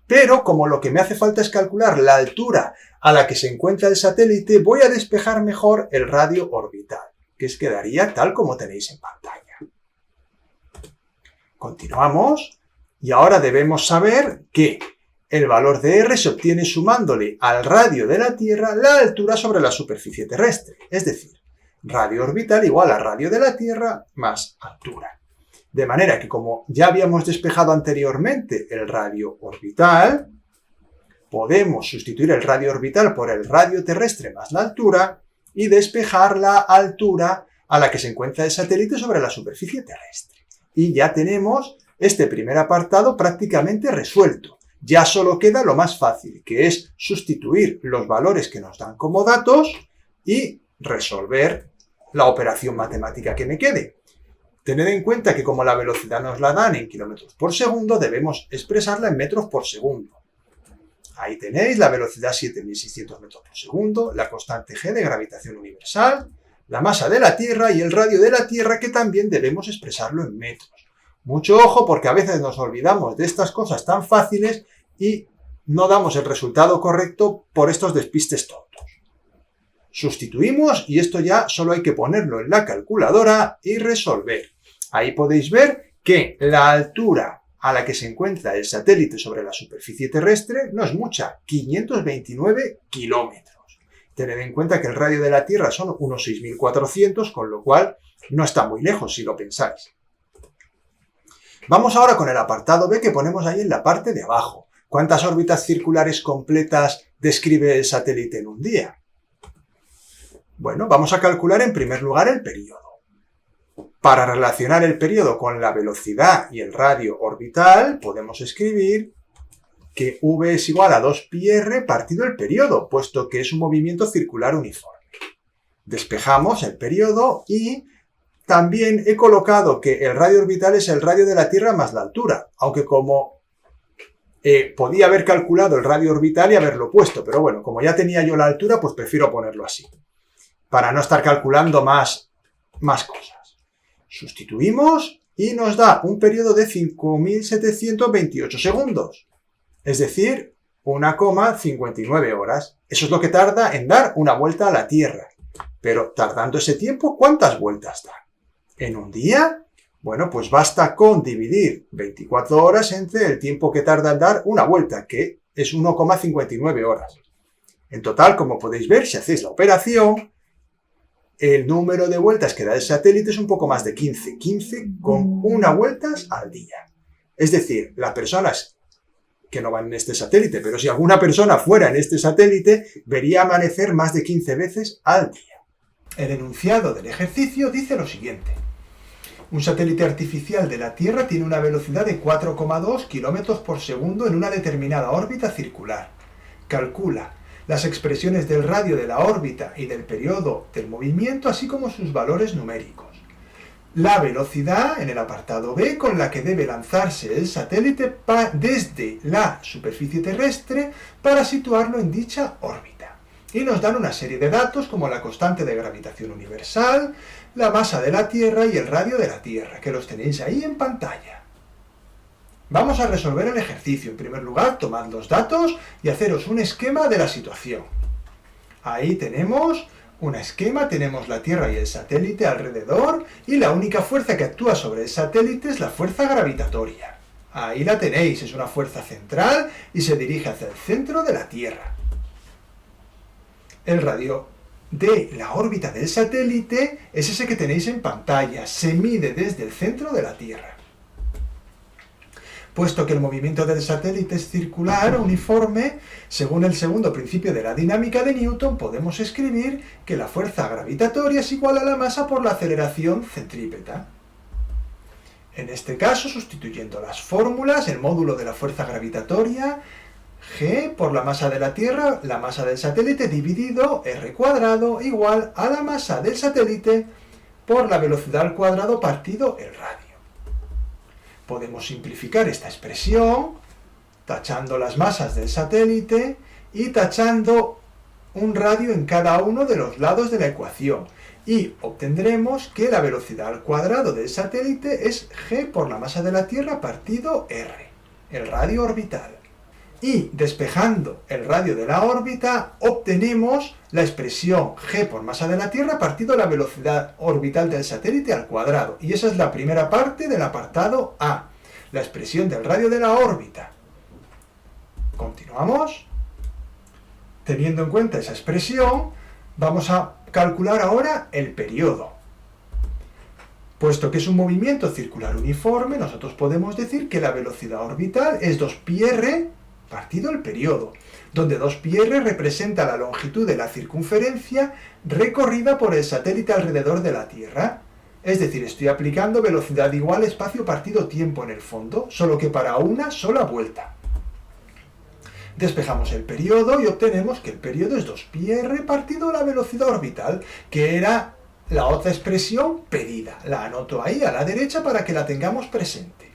Pero como lo que me hace falta es calcular la altura a la que se encuentra el satélite, voy a despejar mejor el radio orbital, que quedaría tal como tenéis en pantalla. Continuamos y ahora debemos saber que el valor de R se obtiene sumándole al radio de la Tierra la altura sobre la superficie terrestre, es decir, radio orbital igual a radio de la Tierra más altura. De manera que como ya habíamos despejado anteriormente el radio orbital, podemos sustituir el radio orbital por el radio terrestre más la altura y despejar la altura a la que se encuentra el satélite sobre la superficie terrestre. Y ya tenemos este primer apartado prácticamente resuelto. Ya solo queda lo más fácil, que es sustituir los valores que nos dan como datos y resolver la operación matemática que me quede. Tened en cuenta que como la velocidad nos la dan en kilómetros por segundo, debemos expresarla en metros por segundo. Ahí tenéis la velocidad 7600 metros por segundo, la constante g de gravitación universal, la masa de la Tierra y el radio de la Tierra, que también debemos expresarlo en metros. Mucho ojo, porque a veces nos olvidamos de estas cosas tan fáciles y no damos el resultado correcto por estos despistes tontos. Sustituimos y esto ya solo hay que ponerlo en la calculadora y resolver. Ahí podéis ver que la altura a la que se encuentra el satélite sobre la superficie terrestre no es mucha, 529 kilómetros. Tened en cuenta que el radio de la Tierra son unos 6400, con lo cual no está muy lejos si lo pensáis. Vamos ahora con el apartado B que ponemos ahí en la parte de abajo. ¿Cuántas órbitas circulares completas describe el satélite en un día? Bueno, vamos a calcular en primer lugar el periodo. Para relacionar el periodo con la velocidad y el radio orbital, podemos escribir que v es igual a 2πr partido el periodo, puesto que es un movimiento circular uniforme. Despejamos el periodo y también he colocado que el radio orbital es el radio de la Tierra más la altura, aunque como podía haber calculado el radio orbital y haberlo puesto, pero bueno, como ya tenía yo la altura, pues prefiero ponerlo así, para no estar calculando más cosas. Sustituimos y nos da un periodo de 5.728 segundos, es decir, 1,59 horas. Eso es lo que tarda en dar una vuelta a la Tierra. Pero tardando ese tiempo, ¿cuántas vueltas da? ¿En un día? Bueno, pues basta con dividir 24 horas entre el tiempo que tarda en dar una vuelta, que es 1,59 horas. En total, como podéis ver, si hacéis la operación, el número de vueltas que da el satélite es un poco más de 15 con una vueltas al día. Es decir, las personas que no van en este satélite, pero si alguna persona fuera en este satélite, vería amanecer más de 15 veces al día. El enunciado del ejercicio dice lo siguiente. Un satélite artificial de la Tierra tiene una velocidad de 4,2 km por segundo en una determinada órbita circular. Calcula las expresiones del radio de la órbita y del periodo del movimiento, así como sus valores numéricos. La velocidad, en el apartado B, con la que debe lanzarse el satélite desde la superficie terrestre para situarlo en dicha órbita. Y nos dan una serie de datos como la constante de gravitación universal, la masa de la Tierra y el radio de la Tierra, que los tenéis ahí en pantalla. Vamos a resolver el ejercicio. En primer lugar, tomad los datos y haceros un esquema de la situación. Ahí tenemos un esquema, tenemos la Tierra y el satélite alrededor, y la única fuerza que actúa sobre el satélite es la fuerza gravitatoria. Ahí la tenéis, es una fuerza central y se dirige hacia el centro de la Tierra. El radio de la órbita del satélite es ese que tenéis en pantalla, se mide desde el centro de la Tierra. Puesto que el movimiento del satélite es circular, uniforme, según el segundo principio de la dinámica de Newton, podemos escribir que la fuerza gravitatoria es igual a la masa por la aceleración centrípeta. En este caso, sustituyendo las fórmulas, el módulo de la fuerza gravitatoria, G por la masa de la Tierra, la masa del satélite dividido R cuadrado igual a la masa del satélite por la velocidad al cuadrado partido el radio. Podemos simplificar esta expresión tachando las masas del satélite y tachando un radio en cada uno de los lados de la ecuación. Y obtendremos que la velocidad al cuadrado del satélite es G por la masa de la Tierra partido R, el radio orbital. Y despejando el radio de la órbita, obtenemos la expresión g por masa de la Tierra partido la velocidad orbital del satélite al cuadrado. Y esa es la primera parte del apartado A, la expresión del radio de la órbita. Continuamos. Teniendo en cuenta esa expresión, vamos a calcular ahora el periodo. Puesto que es un movimiento circular uniforme, nosotros podemos decir que la velocidad orbital es 2πr partido el periodo, donde 2πr representa la longitud de la circunferencia recorrida por el satélite alrededor de la Tierra. Es decir, estoy aplicando velocidad igual espacio partido tiempo en el fondo, solo que para una sola vuelta. Despejamos el periodo y obtenemos que el periodo es 2πr partido la velocidad orbital, que era la otra expresión pedida. La anoto ahí a la derecha para que la tengamos presente.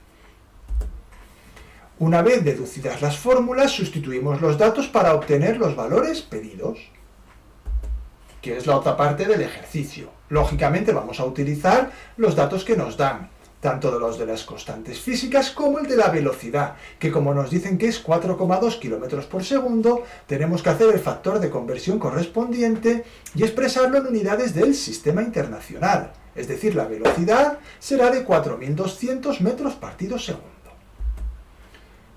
Una vez deducidas las fórmulas, sustituimos los datos para obtener los valores pedidos, que es la otra parte del ejercicio. Lógicamente vamos a utilizar los datos que nos dan, tanto de los de las constantes físicas como el de la velocidad, que como nos dicen que es 4,2 km por segundo, tenemos que hacer el factor de conversión correspondiente y expresarlo en unidades del sistema internacional. Es decir, la velocidad será de 4.200 metros partido segundo.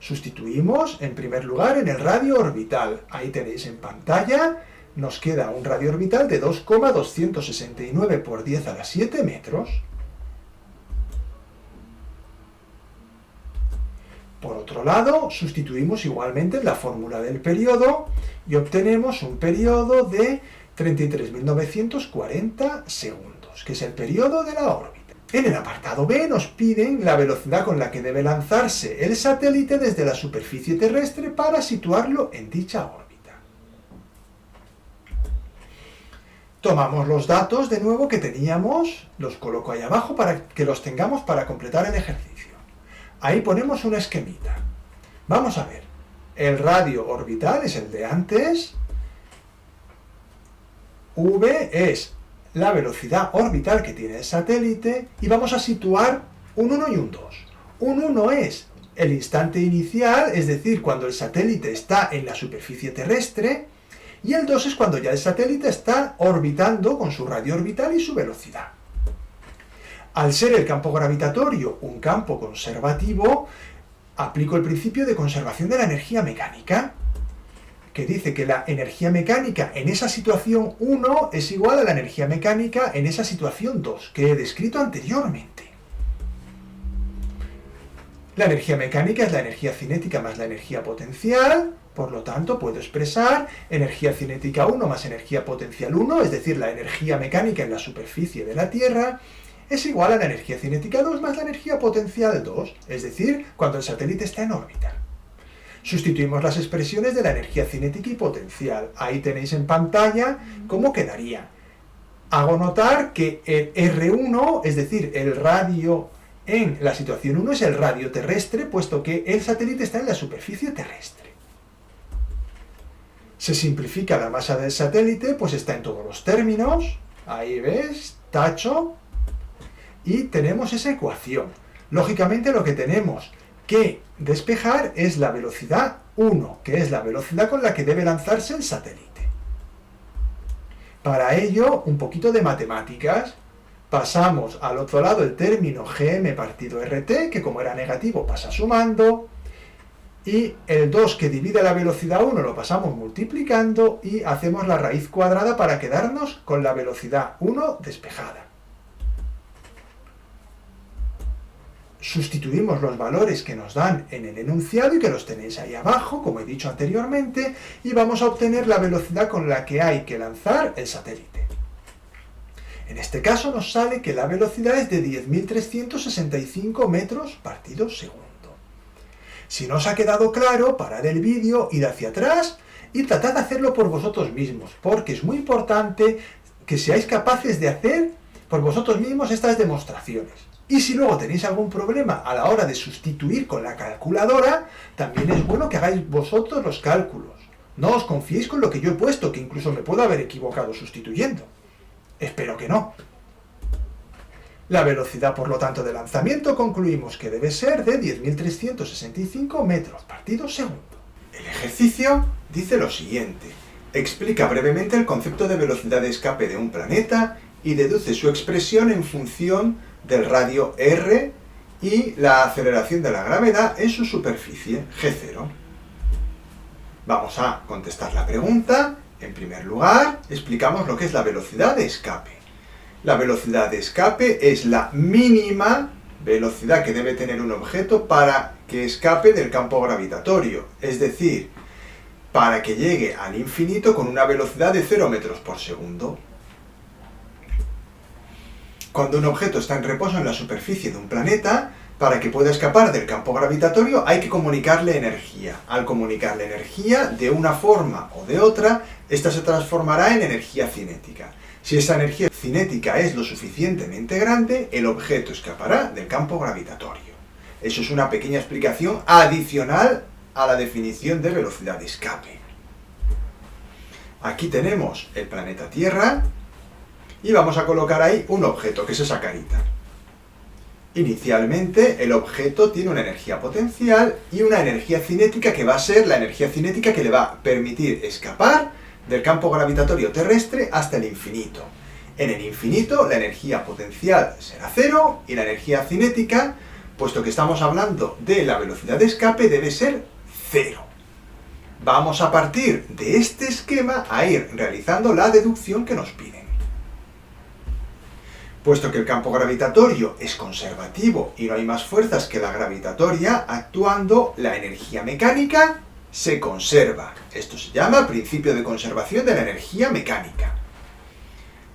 Sustituimos, en primer lugar, en el radio orbital. Ahí tenéis en pantalla, nos queda un radio orbital de 2,269 por 10 a la 7 metros. Por otro lado, sustituimos igualmente en la fórmula del periodo y obtenemos un periodo de 33.940 segundos, que es el periodo de la órbita. En el apartado B nos piden la velocidad con la que debe lanzarse el satélite desde la superficie terrestre para situarlo en dicha órbita. Tomamos los datos de nuevo que teníamos, los coloco ahí abajo para que los tengamos para completar el ejercicio. Ahí ponemos una esquemita. Vamos a ver, el radio orbital es el de antes, v es la velocidad orbital que tiene el satélite y vamos a situar un 1 y un 2. Un 1 es el instante inicial, es decir, cuando el satélite está en la superficie terrestre, y el 2 es cuando ya el satélite está orbitando con su radio orbital y su velocidad. Al ser el campo gravitatorio un campo conservativo, aplico el principio de conservación de la energía mecánica, que dice que la energía mecánica en esa situación 1 es igual a la energía mecánica en esa situación 2, que he descrito anteriormente. La energía mecánica es la energía cinética más la energía potencial, por lo tanto puedo expresar energía cinética 1 más energía potencial 1, es decir, la energía mecánica en la superficie de la Tierra, es igual a la energía cinética 2 más la energía potencial 2, es decir, cuando el satélite está en órbita. Sustituimos las expresiones de la energía cinética y potencial. Ahí tenéis en pantalla cómo quedaría. Hago notar que el R1, es decir, el radio en la situación 1 es el radio terrestre, puesto que el satélite está en la superficie terrestre. Se simplifica la masa del satélite, pues está en todos los términos. Ahí ves, tacho. Y tenemos esa ecuación. Lógicamente lo que tenemos que despejar es la velocidad 1, que es la velocidad con la que debe lanzarse el satélite. Para ello, un poquito de matemáticas. Pasamos al otro lado el término gm partido rt, que como era negativo pasa sumando, y el 2 que divide la velocidad 1 lo pasamos multiplicando y hacemos la raíz cuadrada para quedarnos con la velocidad 1 despejada. Sustituimos los valores que nos dan en el enunciado y que los tenéis ahí abajo, como he dicho anteriormente, y vamos a obtener la velocidad con la que hay que lanzar el satélite. En este caso nos sale que la velocidad es de 10.365 metros partido segundo. Si no os ha quedado claro, parad el vídeo, id hacia atrás y tratad de hacerlo por vosotros mismos, porque es muy importante que seáis capaces de hacer por vosotros mismos estas demostraciones. Y si luego tenéis algún problema a la hora de sustituir con la calculadora, también es bueno que hagáis vosotros los cálculos. No os confiéis con lo que yo he puesto, que incluso me puedo haber equivocado sustituyendo. Espero que no. La velocidad, por lo tanto, de lanzamiento concluimos que debe ser de 10.365 metros partido segundo. El ejercicio dice lo siguiente. Explica brevemente el concepto de velocidad de escape de un planeta y deduce su expresión en función del radio r y la aceleración de la gravedad en su superficie, g0. Vamos a contestar la pregunta. En primer lugar, explicamos lo que es la velocidad de escape. La velocidad de escape es la mínima velocidad que debe tener un objeto para que escape del campo gravitatorio, es decir, para que llegue al infinito con una velocidad de 0 metros por segundo. Cuando un objeto está en reposo en la superficie de un planeta, para que pueda escapar del campo gravitatorio hay que comunicarle energía. Al comunicarle energía, de una forma o de otra, esta se transformará en energía cinética. Si esa energía cinética es lo suficientemente grande, el objeto escapará del campo gravitatorio. Eso es una pequeña explicación adicional a la definición de velocidad de escape. Aquí tenemos el planeta Tierra y vamos a colocar ahí un objeto, que es esa carita. Inicialmente el objeto tiene una energía potencial y una energía cinética que va a ser la energía cinética que le va a permitir escapar del campo gravitatorio terrestre hasta el infinito. En el infinito la energía potencial será cero y la energía cinética, puesto que estamos hablando de la velocidad de escape, debe ser cero. Vamos a partir de este esquema a ir realizando la deducción que nos piden. Puesto que el campo gravitatorio es conservativo y no hay más fuerzas que la gravitatoria actuando, la energía mecánica se conserva. Esto se llama principio de conservación de la energía mecánica.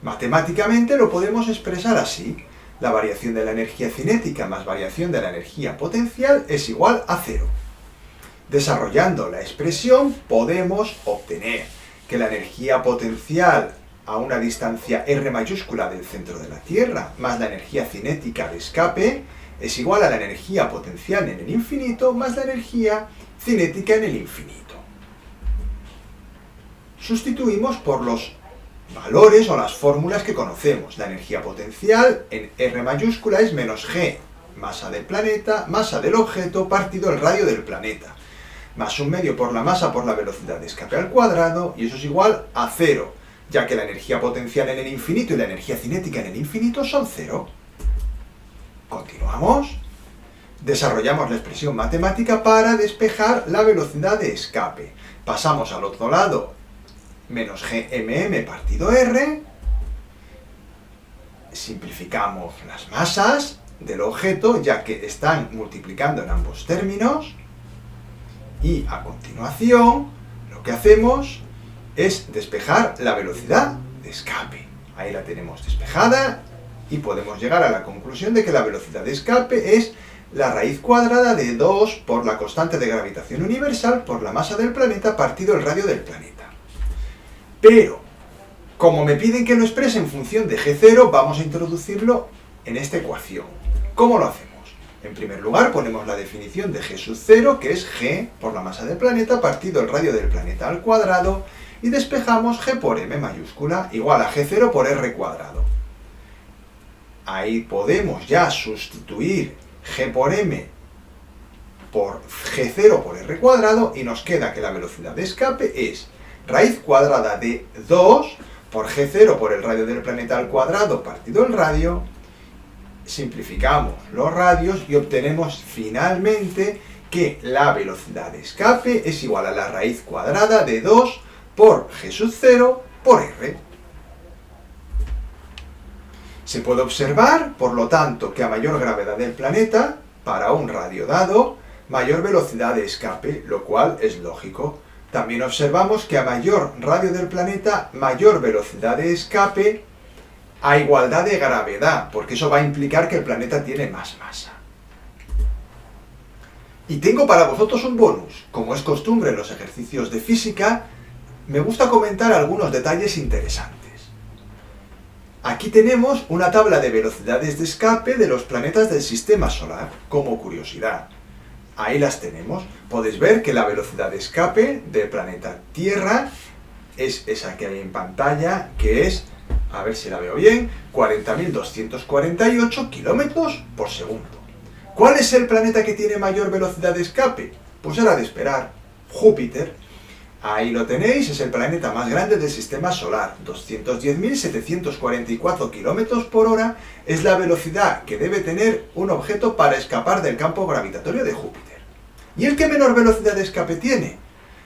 Matemáticamente lo podemos expresar así. La variación de la energía cinética más variación de la energía potencial es igual a cero. Desarrollando la expresión podemos obtener que la energía potencial a una distancia r mayúscula del centro de la Tierra más la energía cinética de escape es igual a la energía potencial en el infinito más la energía cinética en el infinito. Sustituimos por los valores o las fórmulas que conocemos. La energía potencial en R mayúscula es menos G, masa del planeta, masa del objeto, partido el radio del planeta, más un medio por la masa por la velocidad de escape al cuadrado, y eso es igual a cero, ya que la energía potencial en el infinito y la energía cinética en el infinito son cero. Continuamos. Desarrollamos la expresión matemática para despejar la velocidad de escape. Pasamos al otro lado, menos gmm partido r. Simplificamos las masas del objeto, ya que están multiplicando en ambos términos. Y a continuación, lo que hacemos es despejar la velocidad de escape. Ahí la tenemos despejada y podemos llegar a la conclusión de que la velocidad de escape es la raíz cuadrada de 2 por la constante de gravitación universal por la masa del planeta partido el radio del planeta. Pero, como me piden que lo exprese en función de G0, vamos a introducirlo en esta ecuación. ¿Cómo lo hacemos? En primer lugar, ponemos la definición de G sub 0, que es G por la masa del planeta partido el radio del planeta al cuadrado, y despejamos G por M mayúscula igual a G0 por R cuadrado. Ahí podemos ya sustituir G por M por G0 por R cuadrado y nos queda que la velocidad de escape es raíz cuadrada de 2 por G0 por el radio del planeta al cuadrado partido el radio. Simplificamos los radios y obtenemos finalmente que la velocidad de escape es igual a la raíz cuadrada de 2 por G sub 0 por R. Se puede observar, por lo tanto, que a mayor gravedad del planeta, para un radio dado, mayor velocidad de escape, lo cual es lógico. También observamos que a mayor radio del planeta, mayor velocidad de escape, a igualdad de gravedad, porque eso va a implicar que el planeta tiene más masa. Y tengo para vosotros un bonus. Como es costumbre en los ejercicios de física, me gusta comentar algunos detalles interesantes. Aquí tenemos una tabla de velocidades de escape de los planetas del sistema solar, como curiosidad. Ahí las tenemos. Podéis ver que la velocidad de escape del planeta Tierra es esa que hay en pantalla, que es, a ver si la veo bien, 40.248 kilómetros por segundo. ¿Cuál es el planeta que tiene mayor velocidad de escape? Pues era de esperar. Júpiter. Ahí lo tenéis, es el planeta más grande del sistema solar. 210.744 km por hora es la velocidad que debe tener un objeto para escapar del campo gravitatorio de Júpiter. ¿Y el que menor velocidad de escape tiene?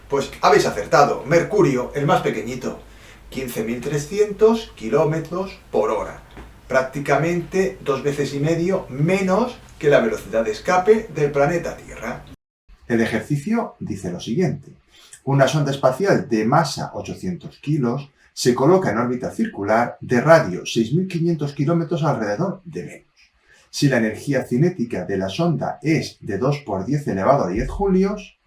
Pues habéis acertado, Mercurio, el más pequeñito. 15.300 km por hora. Prácticamente 2,5 veces menos que la velocidad de escape del planeta Tierra. El ejercicio dice lo siguiente. Una sonda espacial de masa 800 kilos se coloca en órbita circular de radio 6.500 kilómetros alrededor de Venus. Si la energía cinética de la sonda es de 2 por 10 elevado a 10 julios,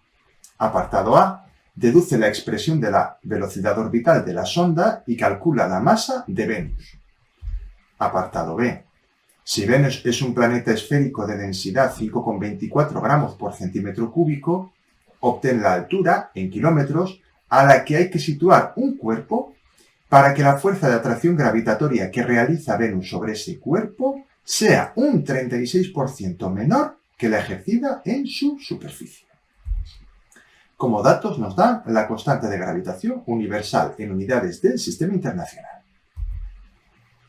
apartado A, deduce la expresión de la velocidad orbital de la sonda y calcula la masa de Venus. Apartado B. Si Venus es un planeta esférico de densidad 5,24 gramos por centímetro cúbico, obtén la altura, en kilómetros, a la que hay que situar un cuerpo para que la fuerza de atracción gravitatoria que realiza Venus sobre ese cuerpo sea un 36% menor que la ejercida en su superficie. Como datos nos dan la constante de gravitación universal en unidades del Sistema Internacional.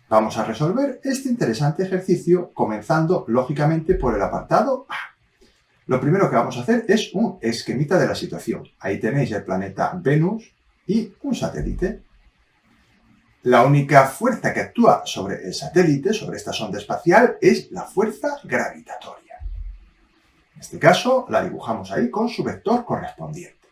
Vamos a resolver este interesante ejercicio comenzando, lógicamente, por el apartado A. Lo primero que vamos a hacer es un esquemita de la situación. Ahí tenéis el planeta Venus y un satélite. La única fuerza que actúa sobre el satélite, sobre esta sonda espacial, es la fuerza gravitatoria. En este caso, la dibujamos ahí con su vector correspondiente.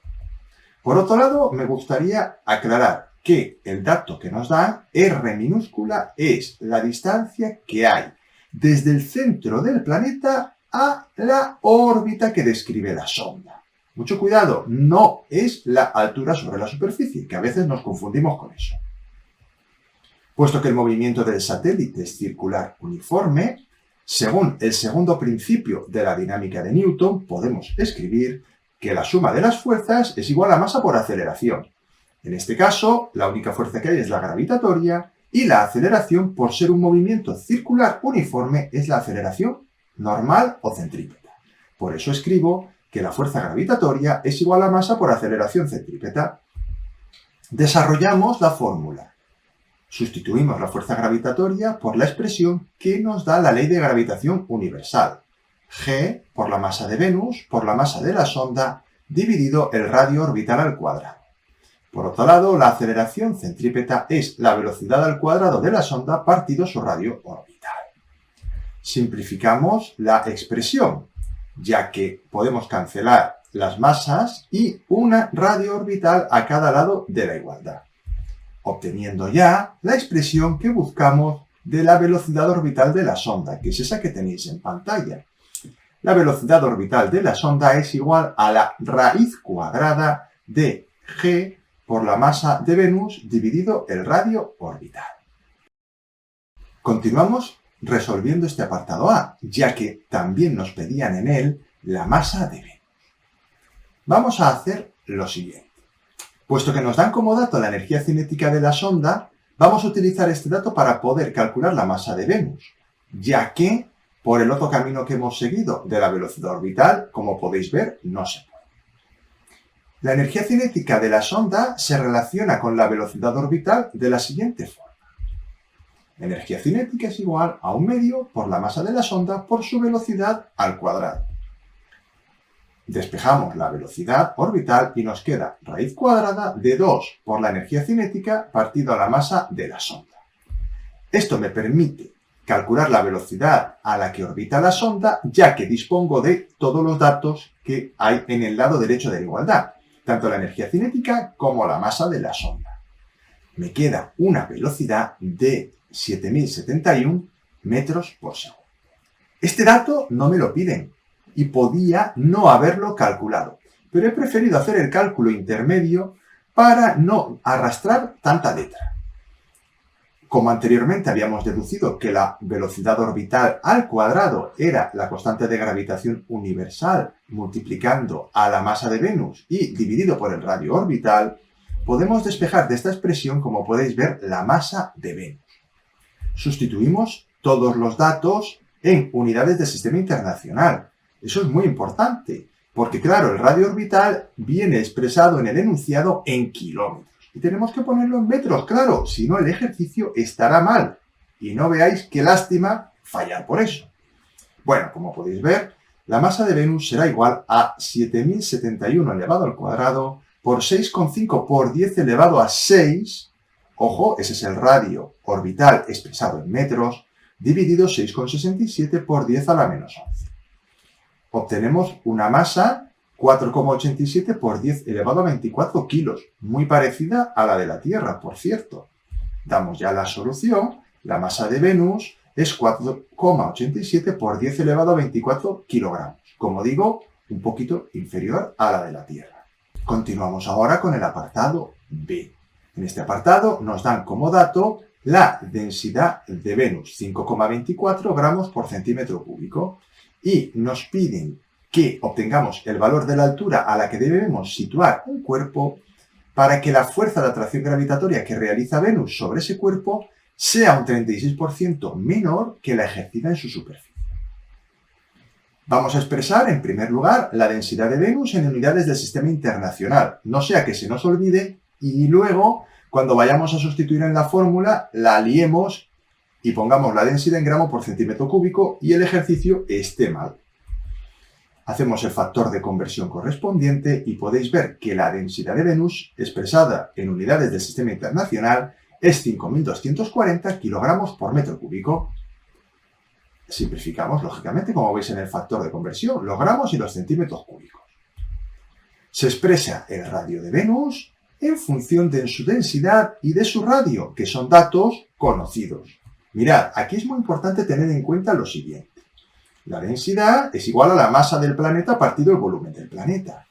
Por otro lado, me gustaría aclarar que el dato que nos da, R minúscula, es la distancia que hay desde el centro del planeta a la órbita que describe la sonda. Mucho cuidado, no es la altura sobre la superficie, que a veces nos confundimos con eso. Puesto que el movimiento del satélite es circular uniforme, según el segundo principio de la dinámica de Newton, podemos escribir que la suma de las fuerzas es igual a masa por aceleración. En este caso, la única fuerza que hay es la gravitatoria y la aceleración, por ser un movimiento circular uniforme, es la aceleración normal o centrípeta. Por eso escribo que la fuerza gravitatoria es igual a masa por aceleración centrípeta. Desarrollamos la fórmula. Sustituimos la fuerza gravitatoria por la expresión que nos da la ley de gravitación universal. G por la masa de Venus por la masa de la sonda dividido el radio orbital al cuadrado. Por otro lado, la aceleración centrípeta es la velocidad al cuadrado de la sonda partido su radio orbital. Simplificamos la expresión, ya que podemos cancelar las masas y una radio orbital a cada lado de la igualdad, obteniendo ya la expresión que buscamos de la velocidad orbital de la sonda, que es esa que tenéis en pantalla. La velocidad orbital de la sonda es igual a la raíz cuadrada de G por la masa de Venus dividido el radio orbital. Continuamos resolviendo este apartado A, ya que también nos pedían en él la masa de Venus. Vamos a hacer lo siguiente. Puesto que nos dan como dato la energía cinética de la sonda, vamos a utilizar este dato para poder calcular la masa de Venus, ya que por el otro camino que hemos seguido de la velocidad orbital, como podéis ver, no se puede. La energía cinética de la sonda se relaciona con la velocidad orbital de la siguiente forma. La energía cinética es igual a 1/2 por la masa de la sonda por su velocidad al cuadrado. Despejamos la velocidad orbital y nos queda raíz cuadrada de 2 por la energía cinética partido a la masa de la sonda. Esto me permite calcular la velocidad a la que orbita la sonda, ya que dispongo de todos los datos que hay en el lado derecho de la igualdad, tanto la energía cinética como la masa de la sonda. Me queda una velocidad de 7.071 metros por segundo. Este dato no me lo piden y podía no haberlo calculado, pero he preferido hacer el cálculo intermedio para no arrastrar tanta letra. Como anteriormente habíamos deducido que la velocidad orbital al cuadrado era la constante de gravitación universal multiplicando a la masa de Venus y dividido por el radio orbital, podemos despejar de esta expresión, como podéis ver, la masa de Venus. Sustituimos todos los datos en unidades del sistema internacional. Eso es muy importante, Porque claro, el radio orbital viene expresado en el enunciado en kilómetros. Y tenemos que ponerlo en metros, claro, si no el ejercicio estará mal. Y no veáis qué lástima fallar por eso. Bueno, como podéis ver, la masa de Venus será igual a 7071 elevado al cuadrado por 6,5 por 10 elevado a 6. Ojo, ese es el radio orbital expresado en metros, dividido 6,67 por 10 a la menos 11. Obtenemos una masa 4,87 por 10 elevado a 24 kilos, muy parecida a la de la Tierra, por cierto. Damos ya la solución, la masa de Venus es 4,87 por 10 elevado a 24 kilogramos. Como digo, un poquito inferior a la de la Tierra. Continuamos ahora con el apartado B. En este apartado nos dan como dato la densidad de Venus, 5,24 gramos por centímetro cúbico. Y nos piden que obtengamos el valor de la altura a la que debemos situar un cuerpo para que la fuerza de atracción gravitatoria que realiza Venus sobre ese cuerpo sea un 36% menor que la ejercida en su superficie. Vamos a expresar, en primer lugar, la densidad de Venus en unidades del sistema internacional, no sea que se nos olvide y luego, cuando vayamos a sustituir en la fórmula, la liemos y pongamos la densidad en gramo por centímetro cúbico y el ejercicio esté mal. Hacemos el factor de conversión correspondiente y podéis ver que la densidad de Venus, expresada en unidades del sistema internacional, es 5.240 kilogramos por metro cúbico. Simplificamos, lógicamente, como veis en el factor de conversión, los gramos y los centímetros cúbicos. Se expresa el radio de Venus en función de su densidad y de su radio, que son datos conocidos. Mirad, aquí es muy importante tener en cuenta lo siguiente. La densidad es igual a la masa del planeta partido el volumen del planeta.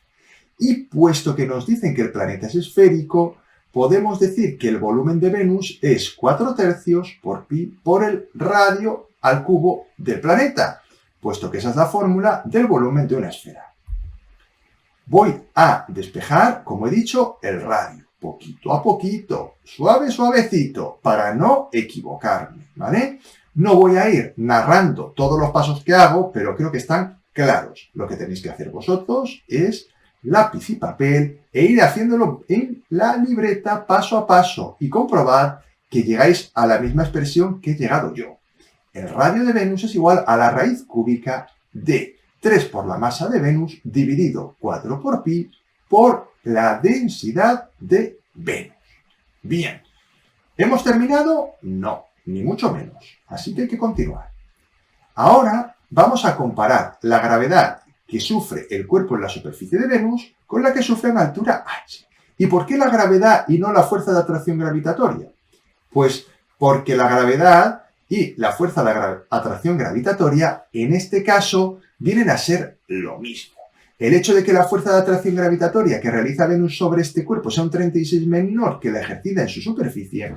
Y puesto que nos dicen que el planeta es esférico, podemos decir que el volumen de Venus es 4 tercios por pi por el radio al cubo del planeta, puesto que esa es la fórmula del volumen de una esfera. Voy a despejar, como he dicho, el radio, poquito a poquito, suavecito, para no equivocarme, ¿vale? No voy a ir narrando todos los pasos que hago, pero creo que están claros. Lo que tenéis que hacer vosotros es lápiz y papel e ir haciéndolo en la libreta paso a paso y comprobad que llegáis a la misma expresión que he llegado yo. El radio de Venus es igual a la raíz cúbica de 3 por la masa de Venus dividido 4 por pi por la densidad de Venus. Bien. ¿Hemos terminado? No, ni mucho menos. Así que hay que continuar. Ahora vamos a comparar la gravedad que sufre el cuerpo en la superficie de Venus con la que sufre a una altura h. ¿Y por qué la gravedad y no la fuerza de atracción gravitatoria? Pues porque la gravedad y la fuerza de atracción gravitatoria, en este caso, vienen a ser lo mismo. El hecho de que la fuerza de atracción gravitatoria que realiza Venus sobre este cuerpo sea un 36 menor que la ejercida en su superficie,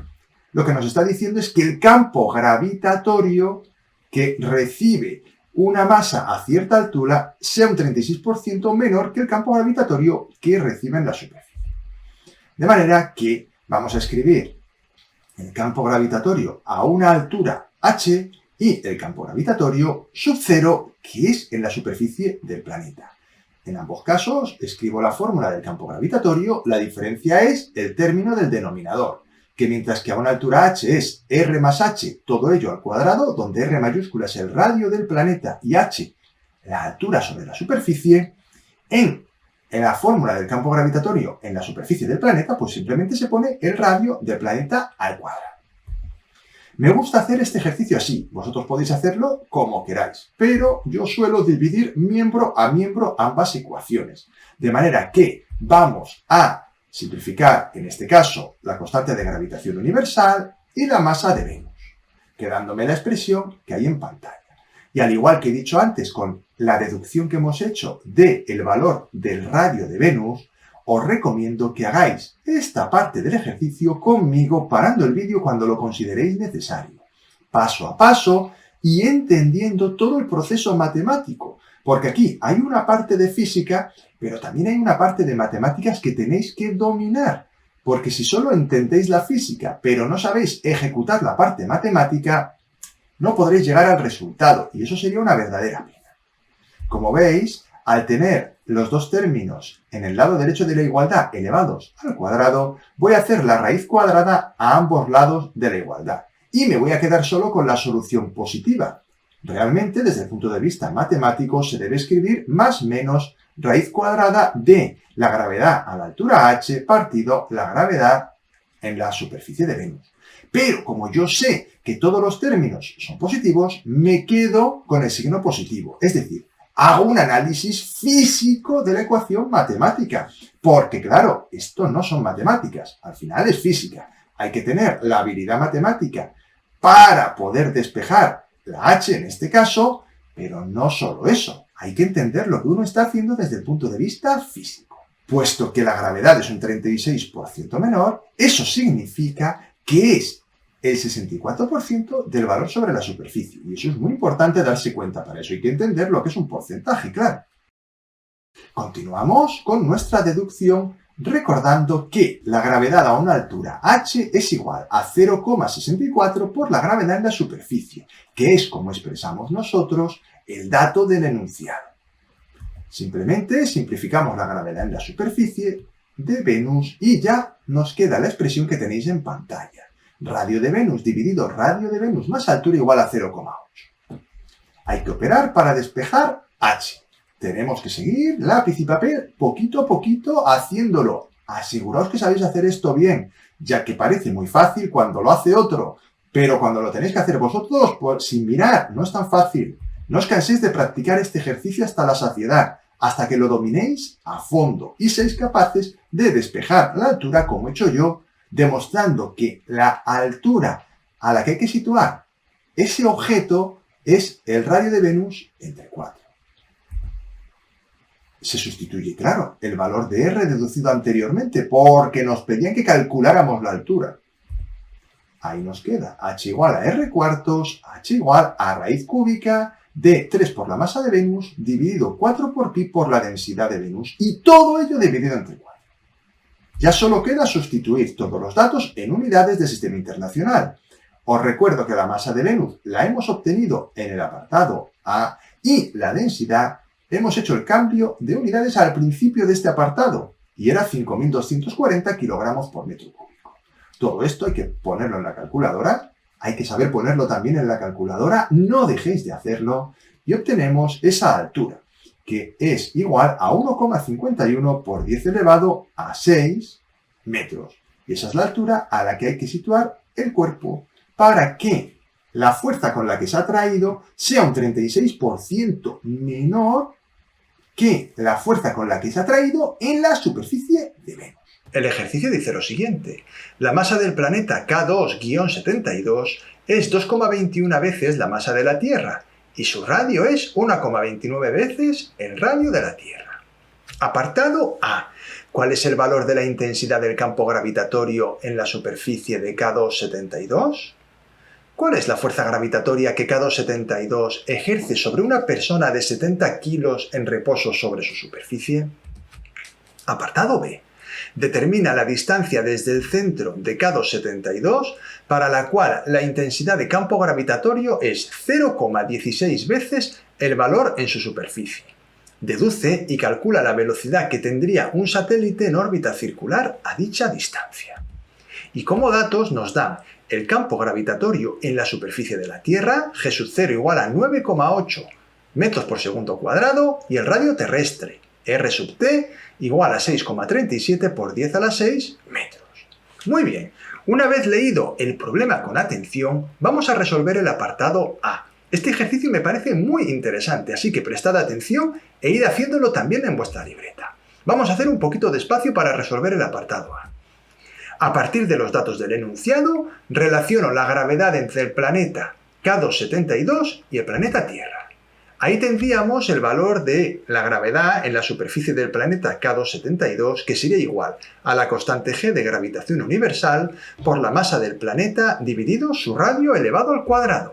lo que nos está diciendo es que el campo gravitatorio que recibe una masa a cierta altura sea un 36% menor que el campo gravitatorio que recibe en la superficie. De manera que vamos a escribir el campo gravitatorio a una altura h y el campo gravitatorio sub 0, que es en la superficie del planeta. En ambos casos escribo la fórmula del campo gravitatorio, la diferencia es el término del denominador, que mientras que a una altura h es r más h, todo ello al cuadrado, donde r mayúscula es el radio del planeta y h la altura sobre la superficie, en la fórmula del campo gravitatorio en la superficie del planeta, pues simplemente se pone el radio del planeta al cuadrado. Me gusta hacer este ejercicio así, vosotros podéis hacerlo como queráis, pero yo suelo dividir miembro a miembro ambas ecuaciones, de manera que vamos a simplificar, en este caso, la constante de gravitación universal y la masa de Venus, quedándome la expresión que hay en pantalla. Y al igual que he dicho antes con la deducción que hemos hecho del valor del radio de Venus, os recomiendo que hagáis esta parte del ejercicio conmigo parando el vídeo cuando lo consideréis necesario, paso a paso y entendiendo todo el proceso matemático, porque aquí hay una parte de física, pero también hay una parte de matemáticas que tenéis que dominar, porque si solo entendéis la física, pero no sabéis ejecutar la parte matemática, no podréis llegar al resultado, y eso sería una verdadera pena. Como veis, al tener los dos términos en el lado derecho de la igualdad elevados al cuadrado, voy a hacer la raíz cuadrada a ambos lados de la igualdad. Y me voy a quedar solo con la solución positiva. Realmente, desde el punto de vista matemático, se debe escribir más menos raíz cuadrada de la gravedad a la altura h partido la gravedad en la superficie de Venus. Pero como yo sé que todos los términos son positivos, me quedo con el signo positivo. Es decir, hago un análisis físico de la ecuación matemática. Porque claro, esto no son matemáticas, al final es física. Hay que tener la habilidad matemática para poder despejar la h en este caso, pero no solo eso. Hay que entender lo que uno está haciendo desde el punto de vista físico. Puesto que la gravedad es un 36% menor, eso significa que es el 64% del valor sobre la superficie. Y eso es muy importante darse cuenta. Para eso hay que entender lo que es un porcentaje, claro. Continuamos con nuestra deducción recordando que la gravedad a una altura h es igual a 0,64 por la gravedad en la superficie, que es como expresamos nosotros el dato del enunciado. Simplemente simplificamos la gravedad en la superficie de Venus y ya nos queda la expresión que tenéis en pantalla. Radio de Venus dividido radio de Venus más altura igual a 0,8. Hay que operar para despejar h. Tenemos que seguir lápiz y papel poquito a poquito haciéndolo. Aseguraos que sabéis hacer esto bien, ya que parece muy fácil cuando lo hace otro, pero cuando lo tenéis que hacer vosotros, pues sin mirar, no es tan fácil. No os canséis de practicar este ejercicio hasta la saciedad, hasta que lo dominéis a fondo y seáis capaces de despejar la altura como he hecho yo, demostrando que la altura a la que hay que situar ese objeto es el radio de Venus entre 4. Se sustituye, claro, el valor de R deducido anteriormente, porque nos pedían que calculáramos la altura. Ahí nos queda h igual a R cuartos, h igual a raíz cúbica de 3 por la masa de Venus dividido 4 por pi por la densidad de Venus, y todo ello dividido entre 4. Ya solo queda sustituir todos los datos en unidades del sistema internacional. Os recuerdo que la masa de Venus la hemos obtenido en el apartado A y la densidad hemos hecho el cambio de unidades al principio de este apartado y era 5.240 kilogramos por metro cúbico. Todo esto hay que ponerlo en la calculadora, hay que saber ponerlo también en la calculadora, no dejéis de hacerlo y obtenemos esa altura, que es igual a 1,51 por 10 elevado a 6 metros. Y esa es la altura a la que hay que situar el cuerpo para que la fuerza con la que se ha traído sea un 36% menor que la fuerza con la que se ha traído en la superficie de Venus. El ejercicio dice lo siguiente. La masa del planeta K2-72 es 2,21 veces la masa de la Tierra y su radio es 1,29 veces el radio de la Tierra. Apartado A. ¿Cuál es el valor de la intensidad del campo gravitatorio en la superficie de K2-72? ¿Cuál es la fuerza gravitatoria que K2-72 ejerce sobre una persona de 70 kilos en reposo sobre su superficie? Apartado B. Determina la distancia desde el centro de K2-72 para la cual la intensidad de campo gravitatorio es 0,16 veces el valor en su superficie. Deduce y calcula la velocidad que tendría un satélite en órbita circular a dicha distancia. Y como datos nos dan el campo gravitatorio en la superficie de la Tierra, G sub 0 igual a 9,8 metros por segundo cuadrado, y el radio terrestre, R sub t, igual a 6,37 por 10 a la 6 metros. Muy bien, una vez leído el problema con atención, vamos a resolver el apartado A. Este ejercicio me parece muy interesante, así que prestad atención e id haciéndolo también en vuestra libreta. Vamos a hacer un poquito de espacio para resolver el apartado A. A partir de los datos del enunciado, relaciono la gravedad entre el planeta K2-72 y el planeta Tierra. Ahí tendríamos el valor de la gravedad en la superficie del planeta K2-72, que sería igual a la constante G de gravitación universal por la masa del planeta dividido su radio elevado al cuadrado.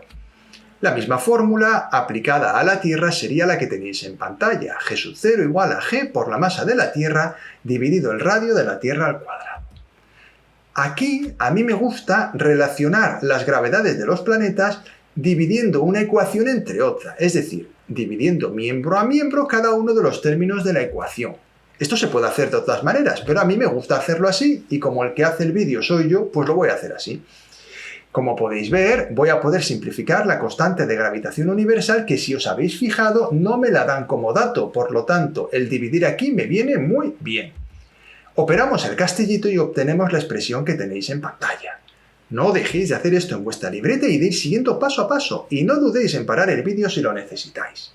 La misma fórmula aplicada a la Tierra sería la que tenéis en pantalla, G sub 0 igual a G por la masa de la Tierra dividido el radio de la Tierra al cuadrado. Aquí a mí me gusta relacionar las gravedades de los planetas dividiendo una ecuación entre otra, es decir, dividiendo miembro a miembro cada uno de los términos de la ecuación. Esto se puede hacer de otras maneras, pero a mí me gusta hacerlo así y como el que hace el vídeo soy yo, pues lo voy a hacer así. Como podéis ver, voy a poder simplificar la constante de gravitación universal que, si os habéis fijado, no me la dan como dato, por lo tanto, el dividir aquí me viene muy bien. Operamos el castillito y obtenemos la expresión que tenéis en pantalla. No dejéis de hacer esto en vuestra libreta y de ir siguiendo paso a paso, y no dudéis en parar el vídeo si lo necesitáis.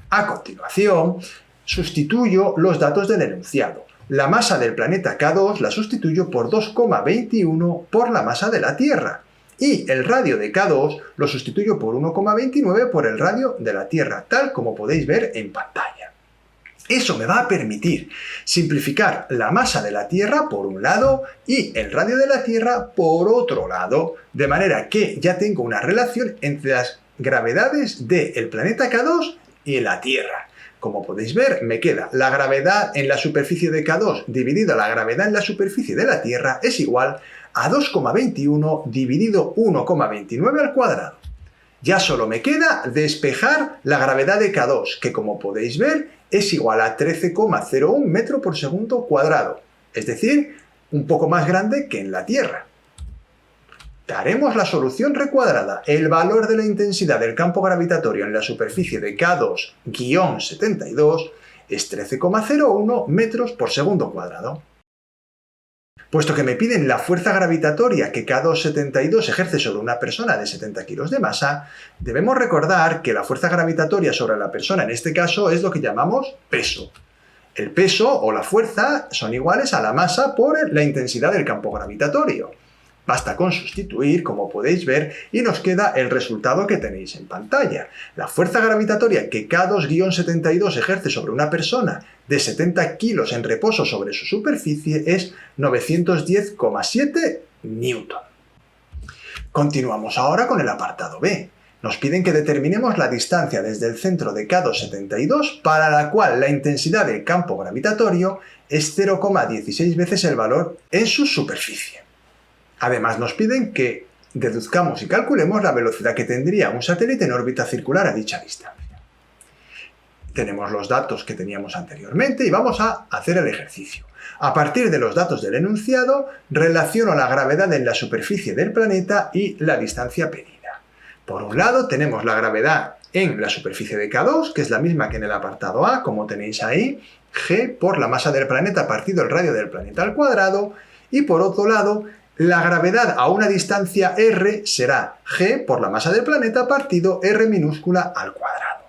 A continuación, sustituyo los datos del enunciado. La masa del planeta K2 la sustituyo por 2,21 por la masa de la Tierra. Y el radio de K2 lo sustituyo por 1,29 por el radio de la Tierra, tal como podéis ver en pantalla. Eso me va a permitir simplificar la masa de la Tierra por un lado y el radio de la Tierra por otro lado, de manera que ya tengo una relación entre las gravedades del planeta K2 y la Tierra. Como podéis ver, me queda la gravedad en la superficie de K2 dividido la gravedad en la superficie de la Tierra es igual a 2,21 dividido 1,29 al cuadrado. Ya solo me queda despejar la gravedad de K2, que como podéis ver es igual a 13,01 metro por segundo cuadrado, es decir, un poco más grande que en la Tierra. Daremos la solución recuadrada. El valor de la intensidad del campo gravitatorio en la superficie de K2-72 es 13,01 metros por segundo cuadrado. Puesto que me piden la fuerza gravitatoria que K2-72 ejerce sobre una persona de 70 kilos de masa, debemos recordar que la fuerza gravitatoria sobre la persona en este caso es lo que llamamos peso. El peso o la fuerza son iguales a la masa por la intensidad del campo gravitatorio. Basta con sustituir, como podéis ver, y nos queda el resultado que tenéis en pantalla. La fuerza gravitatoria que K2-72 ejerce sobre una persona de 70 kilos en reposo sobre su superficie es 910,7 newton. Continuamos ahora con el apartado B. Nos piden que determinemos la distancia desde el centro de K2-72 para la cual la intensidad del campo gravitatorio es 0,16 veces el valor en su superficie. Además nos piden que deduzcamos y calculemos la velocidad que tendría un satélite en órbita circular a dicha distancia. Tenemos los datos que teníamos anteriormente y vamos a hacer el ejercicio. A partir de los datos del enunciado, relaciono la gravedad en la superficie del planeta y la distancia pedida. Por un lado tenemos la gravedad en la superficie de K2, que es la misma que en el apartado A, como tenéis ahí, g por la masa del planeta partido el radio del planeta al cuadrado, y por otro lado, la gravedad a una distancia r será g por la masa del planeta partido r minúscula al cuadrado.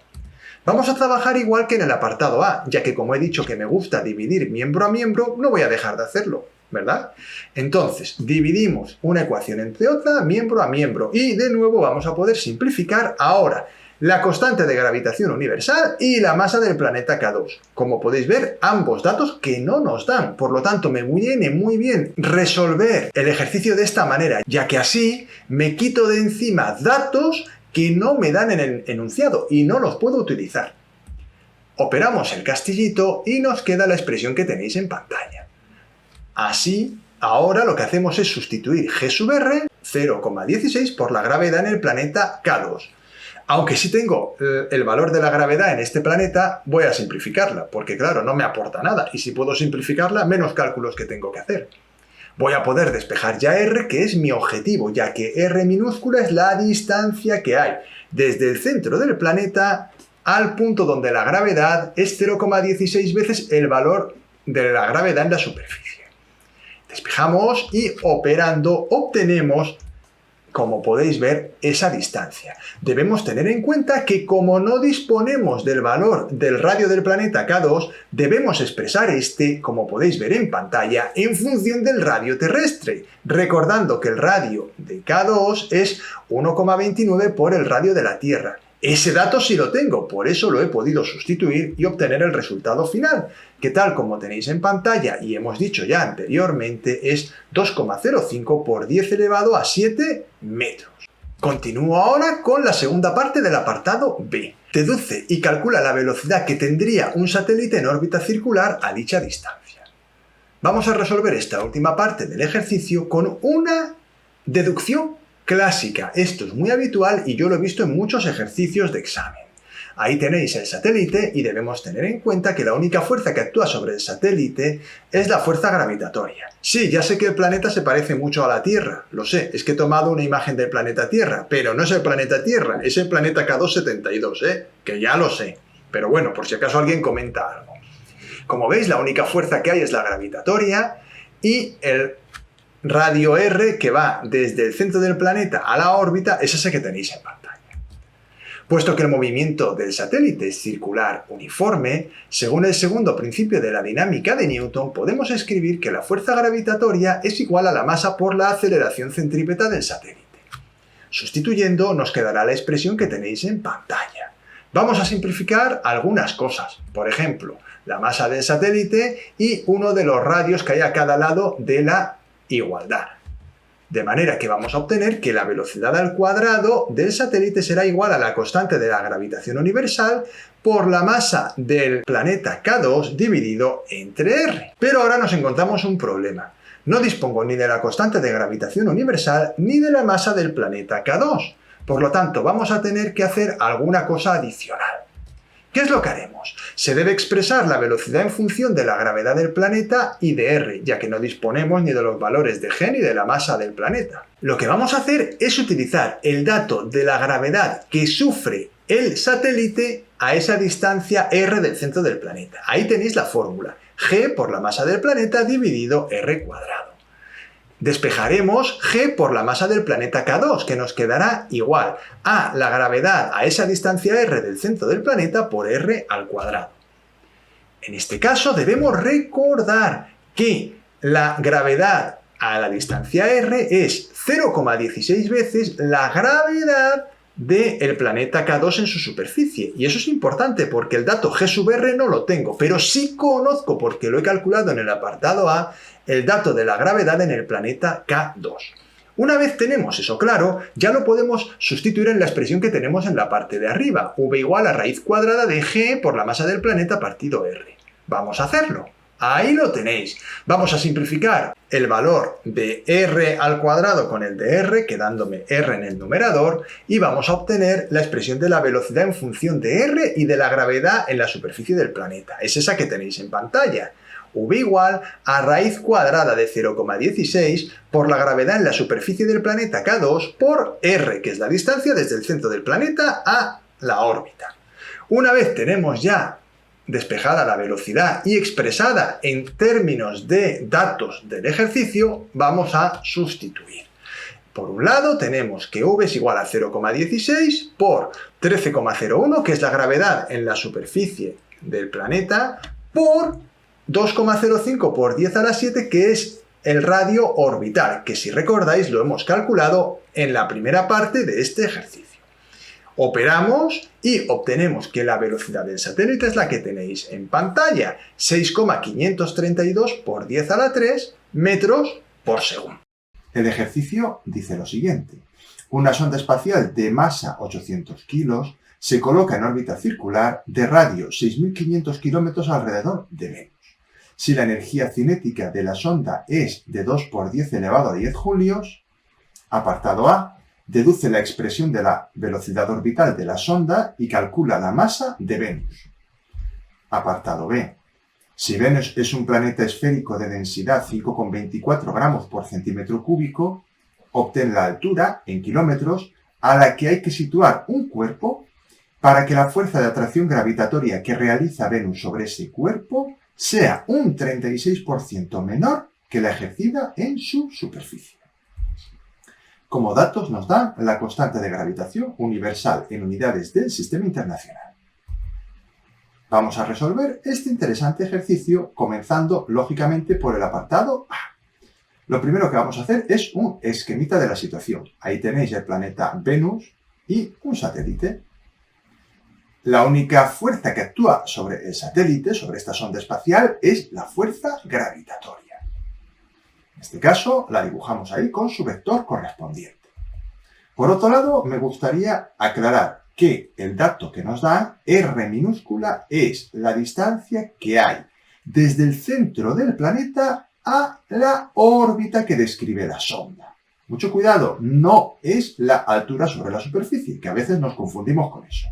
Vamos a trabajar igual que en el apartado A, ya que como he dicho que me gusta dividir miembro a miembro, no voy a dejar de hacerlo, ¿verdad? Entonces, dividimos una ecuación entre otra, miembro a miembro, y de nuevo vamos a poder simplificar ahora la constante de gravitación universal y la masa del planeta K2. Como podéis ver, ambos datos que no nos dan. Por lo tanto, me viene muy bien resolver el ejercicio de esta manera, ya que así me quito de encima datos que no me dan en el enunciado y no los puedo utilizar. Operamos el castillito y nos queda la expresión que tenéis en pantalla. Así, ahora lo que hacemos es sustituir g sub r, 0,16, por la gravedad en el planeta K2. Aunque sí tengo el valor de la gravedad en este planeta, voy a simplificarla, porque claro, no me aporta nada, y si puedo simplificarla, menos cálculos que tengo que hacer. Voy a poder despejar ya r, que es mi objetivo, ya que r minúscula es la distancia que hay desde el centro del planeta al punto donde la gravedad es 0,16 veces el valor de la gravedad en la superficie. Despejamos y operando obtenemos, como podéis ver, esa distancia. Debemos tener en cuenta que como no disponemos del valor del radio del planeta K2, debemos expresar este, como podéis ver en pantalla, en función del radio terrestre, recordando que el radio de K2 es 1,29 por el radio de la Tierra. Ese dato sí lo tengo, por eso lo he podido sustituir y obtener el resultado final, que tal como tenéis en pantalla y hemos dicho ya anteriormente es 2,05 por 10 elevado a 7 metros. Continúo ahora con la segunda parte del apartado B. Deduce y calcula la velocidad que tendría un satélite en órbita circular a dicha distancia. Vamos a resolver esta última parte del ejercicio con una deducción clásica. Esto es muy habitual y yo lo he visto en muchos ejercicios de examen. Ahí tenéis el satélite y debemos tener en cuenta que la única fuerza que actúa sobre el satélite es la fuerza gravitatoria. Sí, ya sé que el planeta se parece mucho a la Tierra, lo sé, es que he tomado una imagen del planeta Tierra, pero no es el planeta Tierra, es el planeta K272, que ya lo sé. Pero bueno, por si acaso alguien comenta algo. Como veis, la única fuerza que hay es la gravitatoria y el radio R que va desde el centro del planeta a la órbita es ese que tenéis en pantalla. Puesto que el movimiento del satélite es circular uniforme, según el segundo principio de la dinámica de Newton, podemos escribir que la fuerza gravitatoria es igual a la masa por la aceleración centrípeta del satélite. Sustituyendo, nos quedará la expresión que tenéis en pantalla. Vamos a simplificar algunas cosas. Por ejemplo, la masa del satélite y uno de los radios que hay a cada lado de la igualdad. De manera que vamos a obtener que la velocidad al cuadrado del satélite será igual a la constante de la gravitación universal por la masa del planeta K2 dividido entre R. Pero ahora nos encontramos un problema. No dispongo ni de la constante de gravitación universal ni de la masa del planeta K2. Por lo tanto, vamos a tener que hacer alguna cosa adicional. ¿Qué es lo que haremos? Se debe expresar la velocidad en función de la gravedad del planeta y de R, ya que no disponemos ni de los valores de g ni de la masa del planeta. Lo que vamos a hacer es utilizar el dato de la gravedad que sufre el satélite a esa distancia R del centro del planeta. Ahí tenéis la fórmula, g por la masa del planeta dividido R cuadrado. Despejaremos g por la masa del planeta K2, que nos quedará igual a la gravedad a esa distancia r del centro del planeta por r al cuadrado. En este caso debemos recordar que la gravedad a la distancia r es 0,16 veces la gravedad del planeta K2 en su superficie. Y eso es importante porque el dato g sub r no lo tengo, pero sí conozco, porque lo he calculado en el apartado A, el dato de la gravedad en el planeta K2. Una vez tenemos eso claro, ya lo podemos sustituir en la expresión que tenemos en la parte de arriba, v igual a raíz cuadrada de g por la masa del planeta partido r. Vamos a hacerlo. Ahí lo tenéis. Vamos a simplificar el valor de r al cuadrado con el de r, quedándome r en el numerador, y vamos a obtener la expresión de la velocidad en función de r y de la gravedad en la superficie del planeta. Es esa que tenéis en pantalla. V igual a raíz cuadrada de 0,16 por la gravedad en la superficie del planeta K2 por r, que es la distancia desde el centro del planeta a la órbita. Una vez tenemos ya despejada la velocidad y expresada en términos de datos del ejercicio, vamos a sustituir. Por un lado tenemos que v es igual a 0,16 por 13,01, que es la gravedad en la superficie del planeta, por 2,05 por 10 a la 7, que es el radio orbital, que si recordáis lo hemos calculado en la primera parte de este ejercicio. Operamos y obtenemos que la velocidad del satélite es la que tenéis en pantalla, 6,532 por 10 a la 3 metros por segundo. El ejercicio dice lo siguiente. Una sonda espacial de masa 800 kilos se coloca en órbita circular de radio 6.500 kilómetros alrededor de Venus. Si la energía cinética de la sonda es de 2 por 10 elevado a 10 julios, apartado A, deduce la expresión de la velocidad orbital de la sonda y calcula la masa de Venus. Apartado B. Si Venus es un planeta esférico de densidad 5,24 gramos por centímetro cúbico, obtén la altura, en kilómetros, a la que hay que situar un cuerpo para que la fuerza de atracción gravitatoria que realiza Venus sobre ese cuerpo sea un 36% menor que la ejercida en su superficie. Como datos nos dan la constante de gravitación universal en unidades del Sistema Internacional. Vamos a resolver este interesante ejercicio comenzando lógicamente por el apartado A. Lo primero que vamos a hacer es un esquemita de la situación. Ahí tenéis el planeta Venus y un satélite. La única fuerza que actúa sobre el satélite, sobre esta sonda espacial, es la fuerza gravitatoria. En este caso, la dibujamos ahí con su vector correspondiente. Por otro lado, me gustaría aclarar que el dato que nos dan, r minúscula, es la distancia que hay desde el centro del planeta a la órbita que describe la sonda. Mucho cuidado, no es la altura sobre la superficie, que a veces nos confundimos con eso.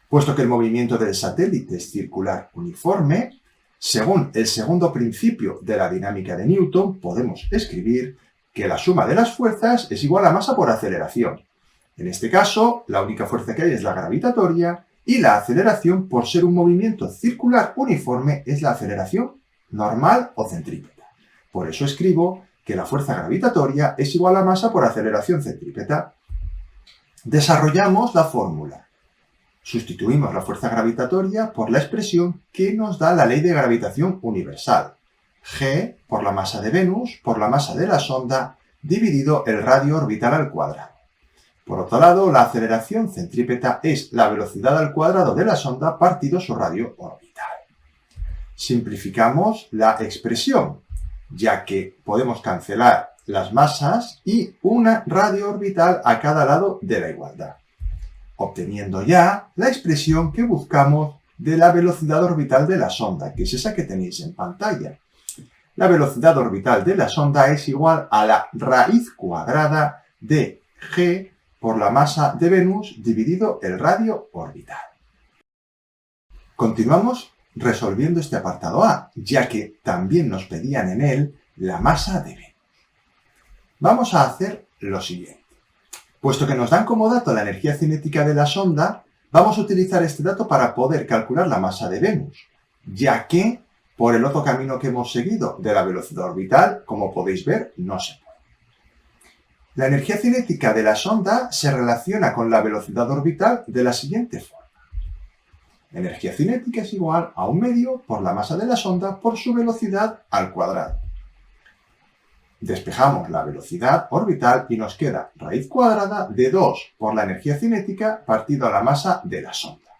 Puesto que el movimiento del satélite es circular uniforme, según el segundo principio de la dinámica de Newton, podemos escribir que la suma de las fuerzas es igual a masa por aceleración. En este caso, la única fuerza que hay es la gravitatoria y la aceleración, por ser un movimiento circular uniforme, es la aceleración normal o centrípeta. Por eso escribo que la fuerza gravitatoria es igual a masa por aceleración centrípeta. Desarrollamos la fórmula. Sustituimos la fuerza gravitatoria por la expresión que nos da la ley de gravitación universal. G por la masa de Venus por la masa de la sonda dividido el radio orbital al cuadrado. Por otro lado, la aceleración centrípeta es la velocidad al cuadrado de la sonda partido su radio orbital. Simplificamos la expresión, ya que podemos cancelar las masas y una radio orbital a cada lado de la igualdad, obteniendo ya la expresión que buscamos de la velocidad orbital de la sonda, que es esa que tenéis en pantalla. La velocidad orbital de la sonda es igual a la raíz cuadrada de G por la masa de Venus dividido el radio orbital. Continuamos resolviendo este apartado A, ya que también nos pedían en él la masa de Venus. Vamos a hacer lo siguiente. Puesto que nos dan como dato la energía cinética de la sonda, vamos a utilizar este dato para poder calcular la masa de Venus, ya que por el otro camino que hemos seguido de la velocidad orbital, como podéis ver, no se puede. La energía cinética de la sonda se relaciona con la velocidad orbital de la siguiente forma. La energía cinética es igual a 1/2 por la masa de la sonda por su velocidad al cuadrado. Despejamos la velocidad orbital y nos queda raíz cuadrada de 2 por la energía cinética partido a la masa de la sonda.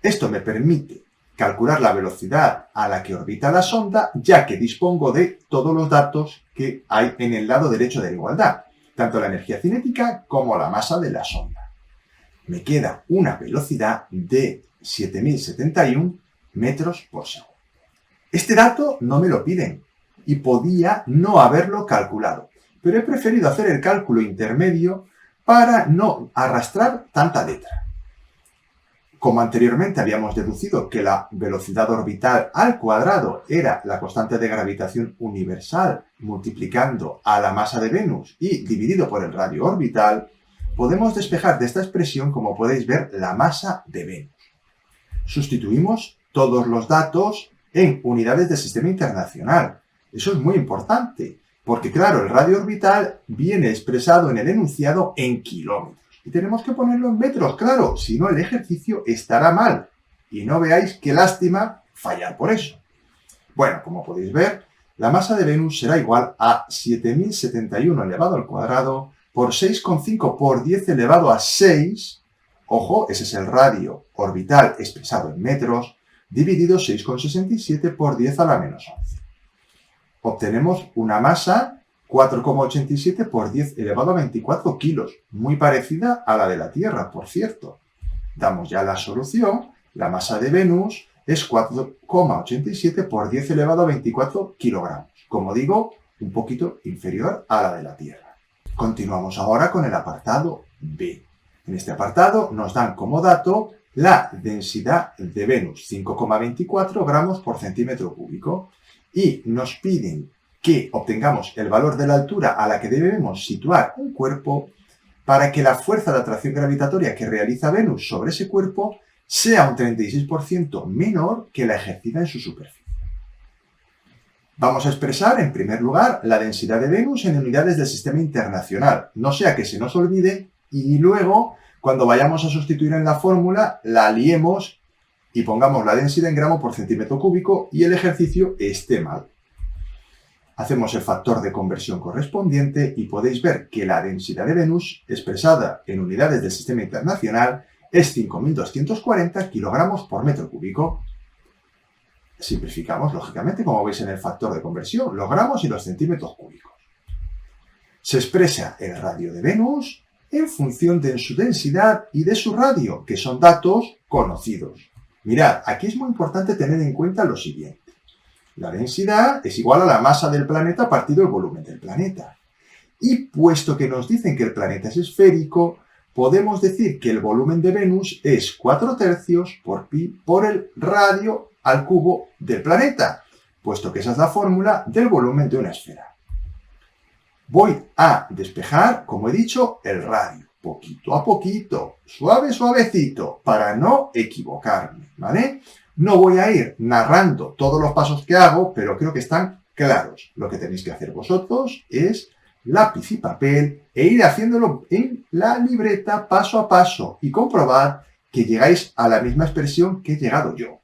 Esto me permite calcular la velocidad a la que orbita la sonda, ya que dispongo de todos los datos que hay en el lado derecho de la igualdad, tanto la energía cinética como la masa de la sonda. Me queda una velocidad de 7071 metros por segundo. Este dato no me lo piden y podía no haberlo calculado, pero he preferido hacer el cálculo intermedio para no arrastrar tanta letra. Como anteriormente habíamos deducido que la velocidad orbital al cuadrado era la constante de gravitación universal multiplicando a la masa de Venus y dividido por el radio orbital, podemos despejar de esta expresión, como podéis ver, la masa de Venus. Sustituimos todos los datos en unidades del sistema internacional. Eso es muy importante, porque claro, el radio orbital viene expresado en el enunciado en kilómetros. Y tenemos que ponerlo en metros, claro, si no el ejercicio estará mal. Y no veáis qué lástima fallar por eso. Bueno, como podéis ver, la masa de Venus será igual a 7071 elevado al cuadrado por 6,5 por 10 elevado a 6. Ojo, ese es el radio orbital expresado en metros, dividido 6,67 por 10 a la menos 11. Obtenemos una masa 4,87 por 10 elevado a 24 kilos, muy parecida a la de la Tierra, por cierto. Damos ya la solución, la masa de Venus es 4,87 por 10 elevado a 24 kilogramos. Como digo, un poquito inferior a la de la Tierra. Continuamos ahora con el apartado B. En este apartado nos dan como dato la densidad de Venus, 5,24 gramos por centímetro cúbico, y nos piden que obtengamos el valor de la altura a la que debemos situar un cuerpo para que la fuerza de atracción gravitatoria que realiza Venus sobre ese cuerpo sea un 36% menor que la ejercida en su superficie. Vamos a expresar, en primer lugar, la densidad de Venus en unidades del sistema internacional, no sea que se nos olvide y luego, cuando vayamos a sustituir en la fórmula, la liemos y pongamos la densidad en gramo por centímetro cúbico y el ejercicio esté mal. Hacemos el factor de conversión correspondiente y podéis ver que la densidad de Venus, expresada en unidades del sistema internacional, es 5.240 kilogramos por metro cúbico. Simplificamos, lógicamente, como veis en el factor de conversión, los gramos y los centímetros cúbicos. Se expresa el radio de Venus en función de su densidad y de su radio, que son datos conocidos. Mirad, aquí es muy importante tener en cuenta lo siguiente. La densidad es igual a la masa del planeta partido el volumen del planeta. Y puesto que nos dicen que el planeta es esférico, podemos decir que el volumen de Venus es 4/3 por pi por el radio al cubo del planeta, puesto que esa es la fórmula del volumen de una esfera. Voy a despejar, como he dicho, el radio, poquito a poquito, suavecito, para no equivocarme, ¿vale? No voy a ir narrando todos los pasos que hago, pero creo que están claros. Lo que tenéis que hacer vosotros es lápiz y papel e ir haciéndolo en la libreta paso a paso y comprobad que llegáis a la misma expresión que he llegado yo.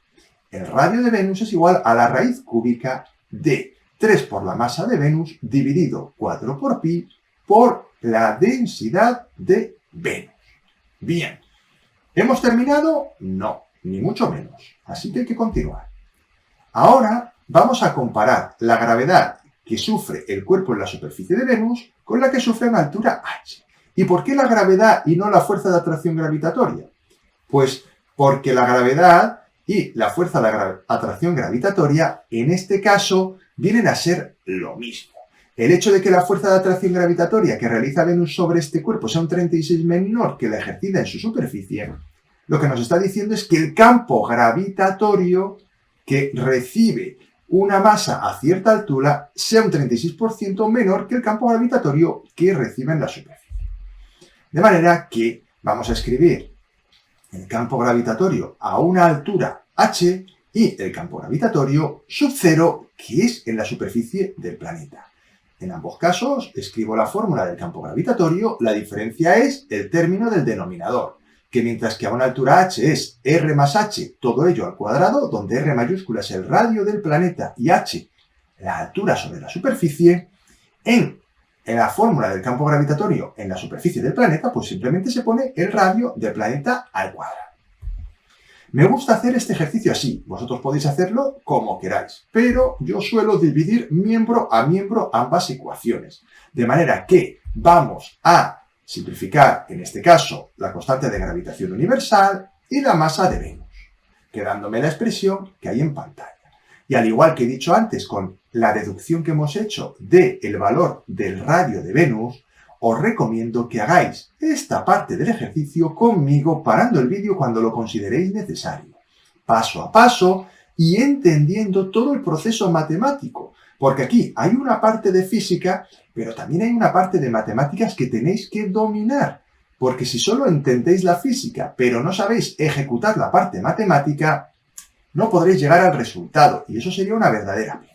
El radio de Venus es igual a la raíz cúbica de 3 por la masa de Venus dividido 4 por pi por la densidad de Venus. Bien, ¿hemos terminado? No, ni mucho menos. Así que hay que continuar. Ahora vamos a comparar la gravedad que sufre el cuerpo en la superficie de Venus con la que sufre en altura h. ¿Y por qué la gravedad y no la fuerza de atracción gravitatoria? Pues porque la gravedad y la fuerza de atracción gravitatoria, en este caso, vienen a ser lo mismo. El hecho de que la fuerza de atracción gravitatoria que realiza Venus sobre este cuerpo sea un 36 menor que la ejercida en su superficie, lo que nos está diciendo es que el campo gravitatorio que recibe una masa a cierta altura sea un 36% menor que el campo gravitatorio que recibe en la superficie. De manera que vamos a escribir el campo gravitatorio a una altura h y el campo gravitatorio sub 0, que es en la superficie del planeta. En ambos casos escribo la fórmula del campo gravitatorio, la diferencia es el término del denominador, que mientras que a una altura h es r más h, todo ello al cuadrado, donde r mayúscula es el radio del planeta y h la altura sobre la superficie, en la fórmula del campo gravitatorio en la superficie del planeta, pues simplemente se pone el radio del planeta al cuadrado. Me gusta hacer este ejercicio así, vosotros podéis hacerlo como queráis, pero yo suelo dividir miembro a miembro ambas ecuaciones, de manera que vamos a simplificar, en este caso, la constante de gravitación universal y la masa de Venus, quedándome la expresión que hay en pantalla. Y al igual que he dicho antes con la deducción que hemos hecho del valor del radio de Venus, os recomiendo que hagáis esta parte del ejercicio conmigo parando el vídeo cuando lo consideréis necesario, paso a paso y entendiendo todo el proceso matemático, porque aquí hay una parte de física, pero también hay una parte de matemáticas que tenéis que dominar, porque si solo entendéis la física, pero no sabéis ejecutar la parte matemática, no podréis llegar al resultado, y eso sería una verdadera pena.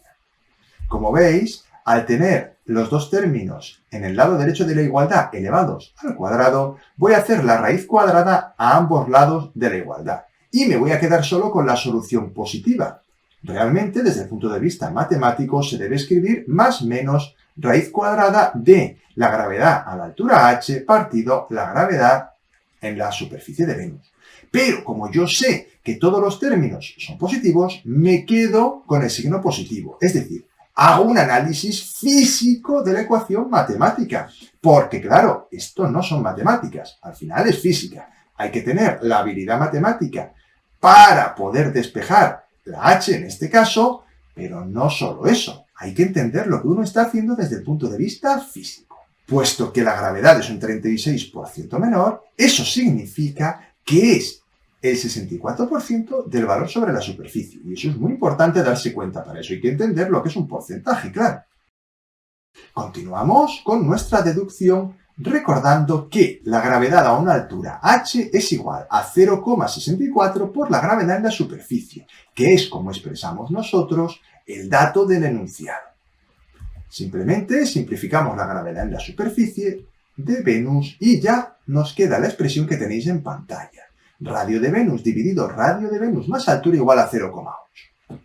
Como veis, al tener los dos términos en el lado derecho de la igualdad elevados al cuadrado, voy a hacer la raíz cuadrada a ambos lados de la igualdad. Y me voy a quedar solo con la solución positiva. Realmente, desde el punto de vista matemático, se debe escribir más menos raíz cuadrada de la gravedad a la altura h partido la gravedad en la superficie de Venus. Pero como yo sé que todos los términos son positivos, me quedo con el signo positivo. Es decir, hago un análisis físico de la ecuación matemática. Porque, claro, esto no son matemáticas. Al final es física. Hay que tener la habilidad matemática para poder despejar la h en este caso, pero no solo eso. Hay que entender lo que uno está haciendo desde el punto de vista físico. Puesto que la gravedad es un 36% menor, eso significa que es el 64% del valor sobre la superficie. Y eso es muy importante darse cuenta. Para eso hay que entender lo que es un porcentaje, claro. Continuamos con nuestra deducción recordando que la gravedad a una altura h es igual a 0,64 por la gravedad en la superficie, que es como expresamos nosotros el dato del enunciado. Simplemente simplificamos la gravedad en la superficie de Venus y ya nos queda la expresión que tenéis en pantalla. Radio de Venus dividido radio de Venus más altura igual a 0,8.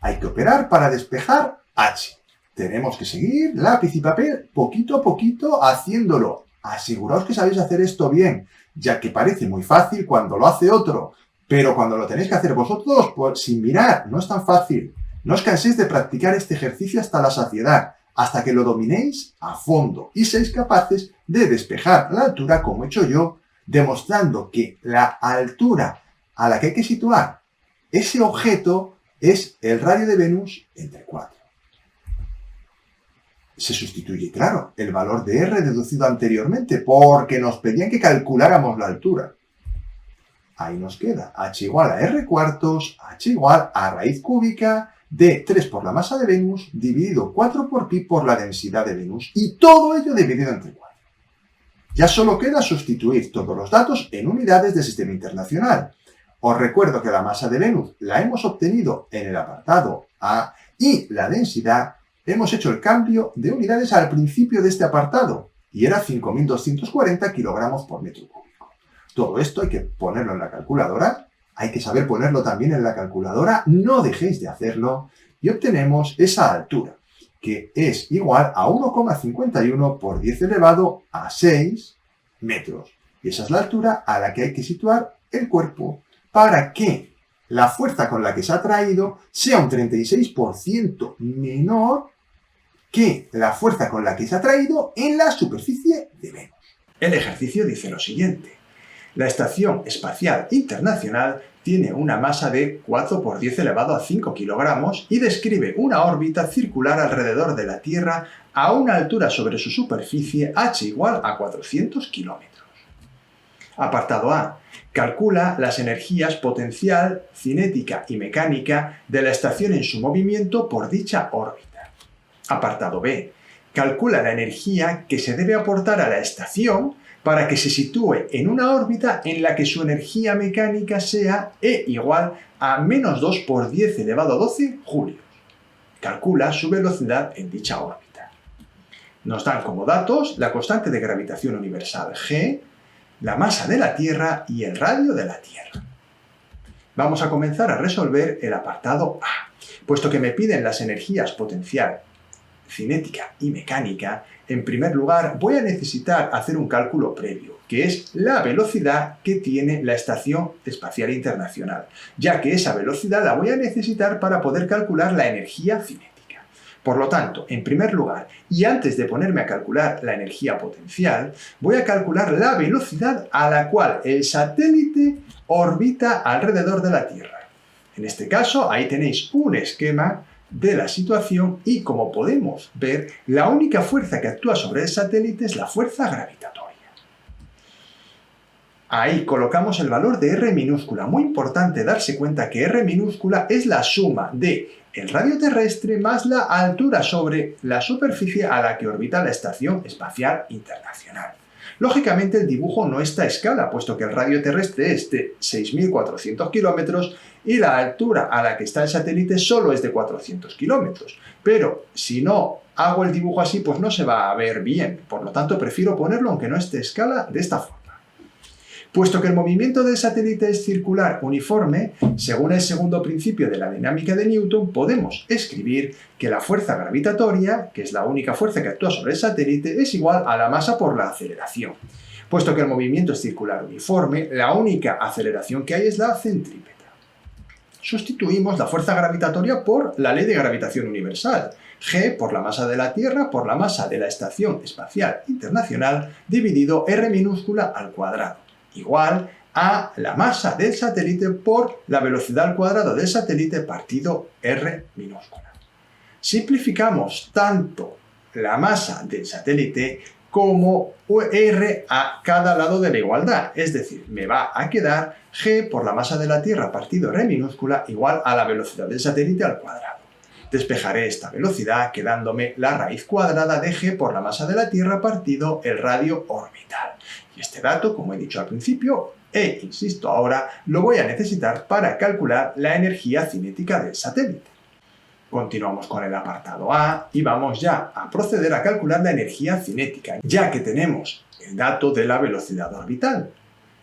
Hay que operar para despejar h. Tenemos que seguir lápiz y papel poquito a poquito haciéndolo. Aseguraos que sabéis hacer esto bien, ya que parece muy fácil cuando lo hace otro, pero cuando lo tenéis que hacer vosotros, pues sin mirar, no es tan fácil. No os canséis de practicar este ejercicio hasta la saciedad, hasta que lo dominéis a fondo y seáis capaces de despejar la altura como he hecho yo, demostrando que la altura a la que hay que situar ese objeto es el radio de Venus entre 4. Se sustituye, claro, el valor de R deducido anteriormente porque nos pedían que calculáramos la altura. Ahí nos queda h igual a r cuartos, h igual a raíz cúbica de 3 por la masa de Venus dividido 4 por pi por la densidad de Venus y todo ello dividido entre 4. Ya solo queda sustituir todos los datos en unidades del sistema internacional. Os recuerdo que la masa de Venus la hemos obtenido en el apartado A y la densidad hemos hecho el cambio de unidades al principio de este apartado y era 5.240 kilogramos por metro cúbico. Todo esto hay que ponerlo en la calculadora, hay que saber ponerlo también en la calculadora, no dejéis de hacerlo y obtenemos esa altura, que es igual a 1,51 por 10 elevado a 6 metros. Y esa es la altura a la que hay que situar el cuerpo para que la fuerza con la que se ha traído sea un 36% menor que la fuerza con la que se ha traído en la superficie de Venus. El ejercicio dice lo siguiente. La Estación Espacial Internacional tiene una masa de 4 por 10 elevado a 5 kilogramos y describe una órbita circular alrededor de la Tierra a una altura sobre su superficie h igual a 400 kilómetros. Apartado A. Calcula las energías potencial, cinética y mecánica de la estación en su movimiento por dicha órbita. Apartado B. Calcula la energía que se debe aportar a la estación para que se sitúe en una órbita en la que su energía mecánica sea E igual a menos 2 por 10 elevado a 12 julios. Calcula su velocidad en dicha órbita. Nos dan como datos la constante de gravitación universal G, la masa de la Tierra y el radio de la Tierra. Vamos a comenzar a resolver el apartado A. Puesto que me piden las energías potencial, cinética y mecánica, en primer lugar voy a necesitar hacer un cálculo previo, que es la velocidad que tiene la Estación Espacial Internacional, ya que esa velocidad la voy a necesitar para poder calcular la energía cinética. Por lo tanto, en primer lugar, y antes de ponerme a calcular la energía potencial, voy a calcular la velocidad a la cual el satélite orbita alrededor de la Tierra. En este caso, ahí tenéis un esquema de la situación y, como podemos ver, la única fuerza que actúa sobre el satélite es la fuerza gravitatoria. Ahí colocamos el valor de R minúscula. Muy importante darse cuenta que R minúscula es la suma de el radio terrestre más la altura sobre la superficie a la que orbita la Estación Espacial Internacional. Lógicamente el dibujo no está a escala, puesto que el radio terrestre es de 6.400 kilómetros y la altura a la que está el satélite solo es de 400 kilómetros. Pero si no hago el dibujo así, pues no se va a ver bien. Por lo tanto, prefiero ponerlo, aunque no esté a escala, de esta forma. Puesto que el movimiento del satélite es circular uniforme, según el segundo principio de la dinámica de Newton, podemos escribir que la fuerza gravitatoria, que es la única fuerza que actúa sobre el satélite, es igual a la masa por la aceleración. Puesto que el movimiento es circular uniforme, la única aceleración que hay es la centrípeta. Sustituimos la fuerza gravitatoria por la ley de gravitación universal. G por la masa de la Tierra por la masa de la Estación Espacial Internacional dividido R minúscula al cuadrado, igual a la masa del satélite por la velocidad al cuadrado del satélite partido R minúscula. Simplificamos tanto la masa del satélite como R a cada lado de la igualdad, es decir, me va a quedar G por la masa de la Tierra partido R minúscula igual a la velocidad del satélite al cuadrado. Despejaré esta velocidad quedándome la raíz cuadrada de G por la masa de la Tierra partido el radio orbital. Y este dato, como he dicho al principio, insisto ahora, lo voy a necesitar para calcular la energía cinética del satélite. Continuamos con el apartado A y vamos ya a proceder a calcular la energía cinética, ya que tenemos el dato de la velocidad orbital.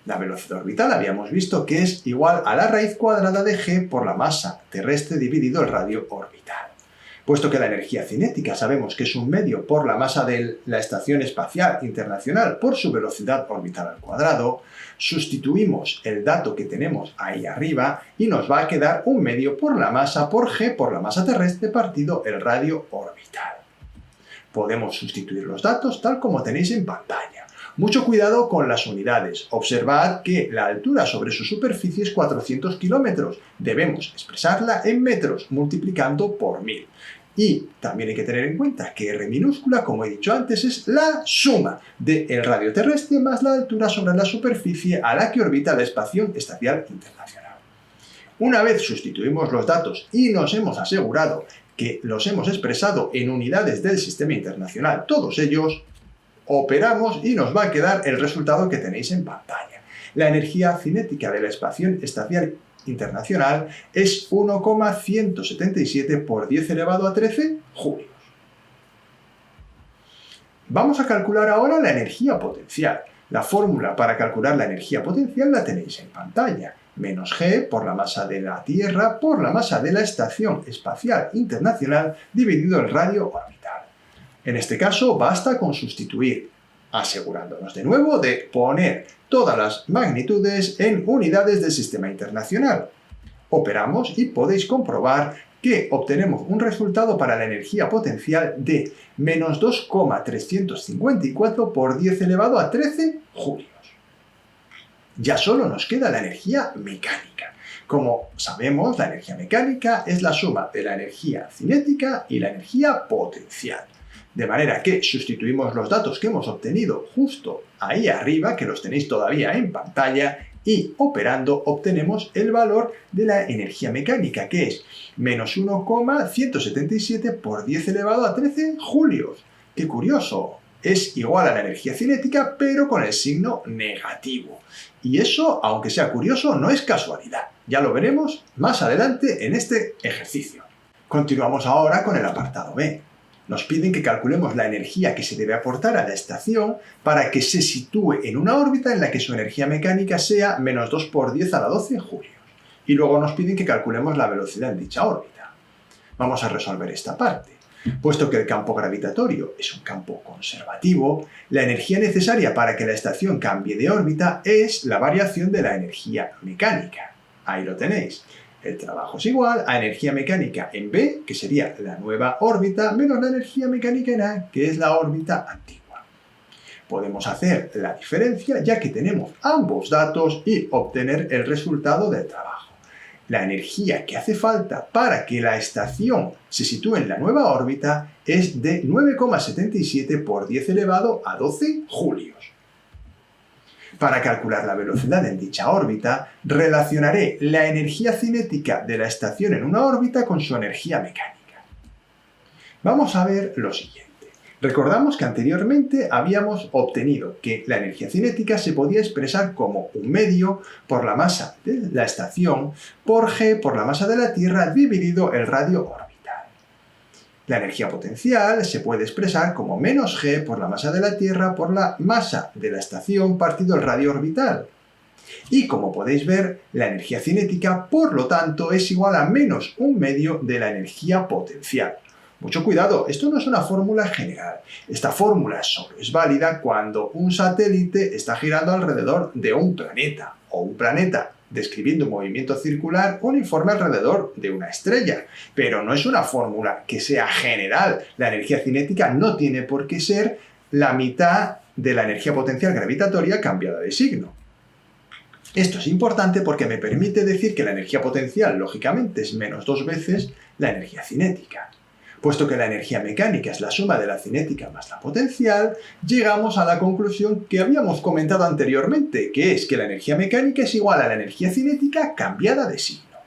La velocidad orbital habíamos visto que es igual a la raíz cuadrada de G por la masa terrestre dividido el radio orbital. Puesto que la energía cinética sabemos que es un medio por la masa de la Estación Espacial Internacional por su velocidad orbital al cuadrado, sustituimos el dato que tenemos ahí arriba y nos va a quedar un medio por la masa por G por la masa terrestre partido el radio orbital. Podemos sustituir los datos tal como tenéis en pantalla. Mucho cuidado con las unidades. Observad que la altura sobre su superficie es 400 kilómetros. Debemos expresarla en metros multiplicando por 1000. Y también hay que tener en cuenta que R minúscula, como he dicho antes, es la suma del radio terrestre más la altura sobre la superficie a la que orbita la Estación Espacial Internacional. Una vez sustituimos los datos y nos hemos asegurado que los hemos expresado en unidades del Sistema Internacional, todos ellos, operamos y nos va a quedar el resultado que tenéis en pantalla. La energía cinética de la Estación Espacial Internacional es 1,177 por 10 elevado a 13 julios. Vamos a calcular ahora la energía potencial. La fórmula para calcular la energía potencial la tenéis en pantalla. Menos G por la masa de la Tierra por la masa de la Estación Espacial Internacional dividido el radio orbital. En este caso basta con sustituir, asegurándonos de nuevo de poner todas las magnitudes en unidades del Sistema Internacional. Operamos y podéis comprobar que obtenemos un resultado para la energía potencial de menos 2,354 por 10 elevado a 13 julios. Ya solo nos queda la energía mecánica. Como sabemos, la energía mecánica es la suma de la energía cinética y la energía potencial. De manera que sustituimos los datos que hemos obtenido justo ahí arriba, que los tenéis todavía en pantalla, y operando obtenemos el valor de la energía mecánica, que es menos 1,177 por 10 elevado a 13 julios. ¡Qué curioso! Es igual a la energía cinética, pero con el signo negativo. Y eso, aunque sea curioso, no es casualidad. Ya lo veremos más adelante en este ejercicio. Continuamos ahora con el apartado B. Nos piden que calculemos la energía que se debe aportar a la estación para que se sitúe en una órbita en la que su energía mecánica sea menos 2 por 10 a la 12 julios. Y luego nos piden que calculemos la velocidad en dicha órbita. Vamos a resolver esta parte. Puesto que el campo gravitatorio es un campo conservativo, la energía necesaria para que la estación cambie de órbita es la variación de la energía mecánica. Ahí lo tenéis. El trabajo es igual a energía mecánica en B, que sería la nueva órbita, menos la energía mecánica en A, que es la órbita antigua. Podemos hacer la diferencia ya que tenemos ambos datos y obtener el resultado del trabajo. La energía que hace falta para que la estación se sitúe en la nueva órbita es de 9,77 por 10 elevado a 12 julios. Para calcular la velocidad en dicha órbita, relacionaré la energía cinética de la estación en una órbita con su energía mecánica. Vamos a ver lo siguiente. Recordamos que anteriormente habíamos obtenido que la energía cinética se podía expresar como un medio por la masa de la estación por G por la masa de la Tierra dividido el radio orbital. La energía potencial se puede expresar como menos G por la masa de la Tierra por la masa de la estación partido el radio orbital. Y como podéis ver, la energía cinética, por lo tanto, es igual a menos un medio de la energía potencial. Mucho cuidado, esto no es una fórmula general. Esta fórmula solo es válida cuando un satélite está girando alrededor de un planeta, o un planeta describiendo un movimiento circular uniforme alrededor de una estrella. Pero no es una fórmula que sea general. La energía cinética no tiene por qué ser la mitad de la energía potencial gravitatoria cambiada de signo. Esto es importante porque me permite decir que la energía potencial, lógicamente, es menos 2 veces la energía cinética. Puesto que la energía mecánica es la suma de la cinética más la potencial, llegamos a la conclusión que habíamos comentado anteriormente, que es que la energía mecánica es igual a la energía cinética cambiada de signo.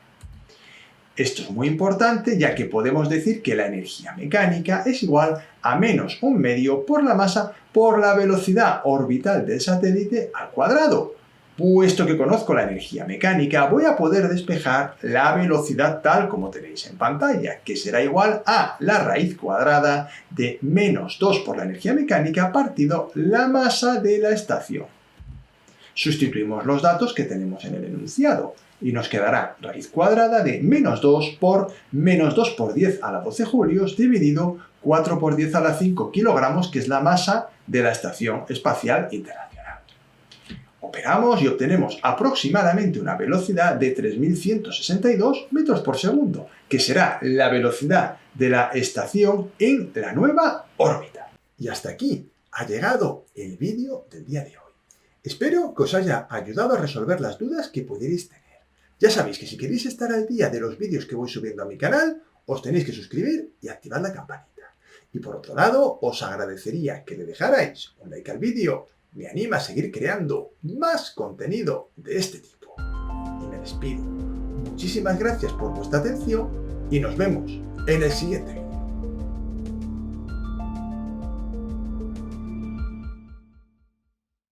Esto es muy importante ya que podemos decir que la energía mecánica es igual a menos un medio por la masa por la velocidad orbital del satélite al cuadrado. Puesto que conozco la energía mecánica, voy a poder despejar la velocidad tal como tenéis en pantalla, que será igual a la raíz cuadrada de menos 2 por la energía mecánica partido la masa de la estación. Sustituimos los datos que tenemos en el enunciado y nos quedará raíz cuadrada de menos 2 por 10 a la 12 julios dividido 4 por 10 a la 5 kilogramos, que es la masa de la Estación Espacial Internacional. Operamos y obtenemos aproximadamente una velocidad de 3.162 metros por segundo, que será la velocidad de la estación en la nueva órbita. Y hasta aquí ha llegado el vídeo del día de hoy. Espero que os haya ayudado a resolver las dudas que pudierais tener. Ya sabéis que si queréis estar al día de los vídeos que voy subiendo a mi canal, os tenéis que suscribir y activar la campanita. Y por otro lado, os agradecería que le dejarais un like al vídeo, me anima a seguir creando más contenido de este tipo. Y me despido. Muchísimas gracias por vuestra atención y nos vemos en el siguiente vídeo.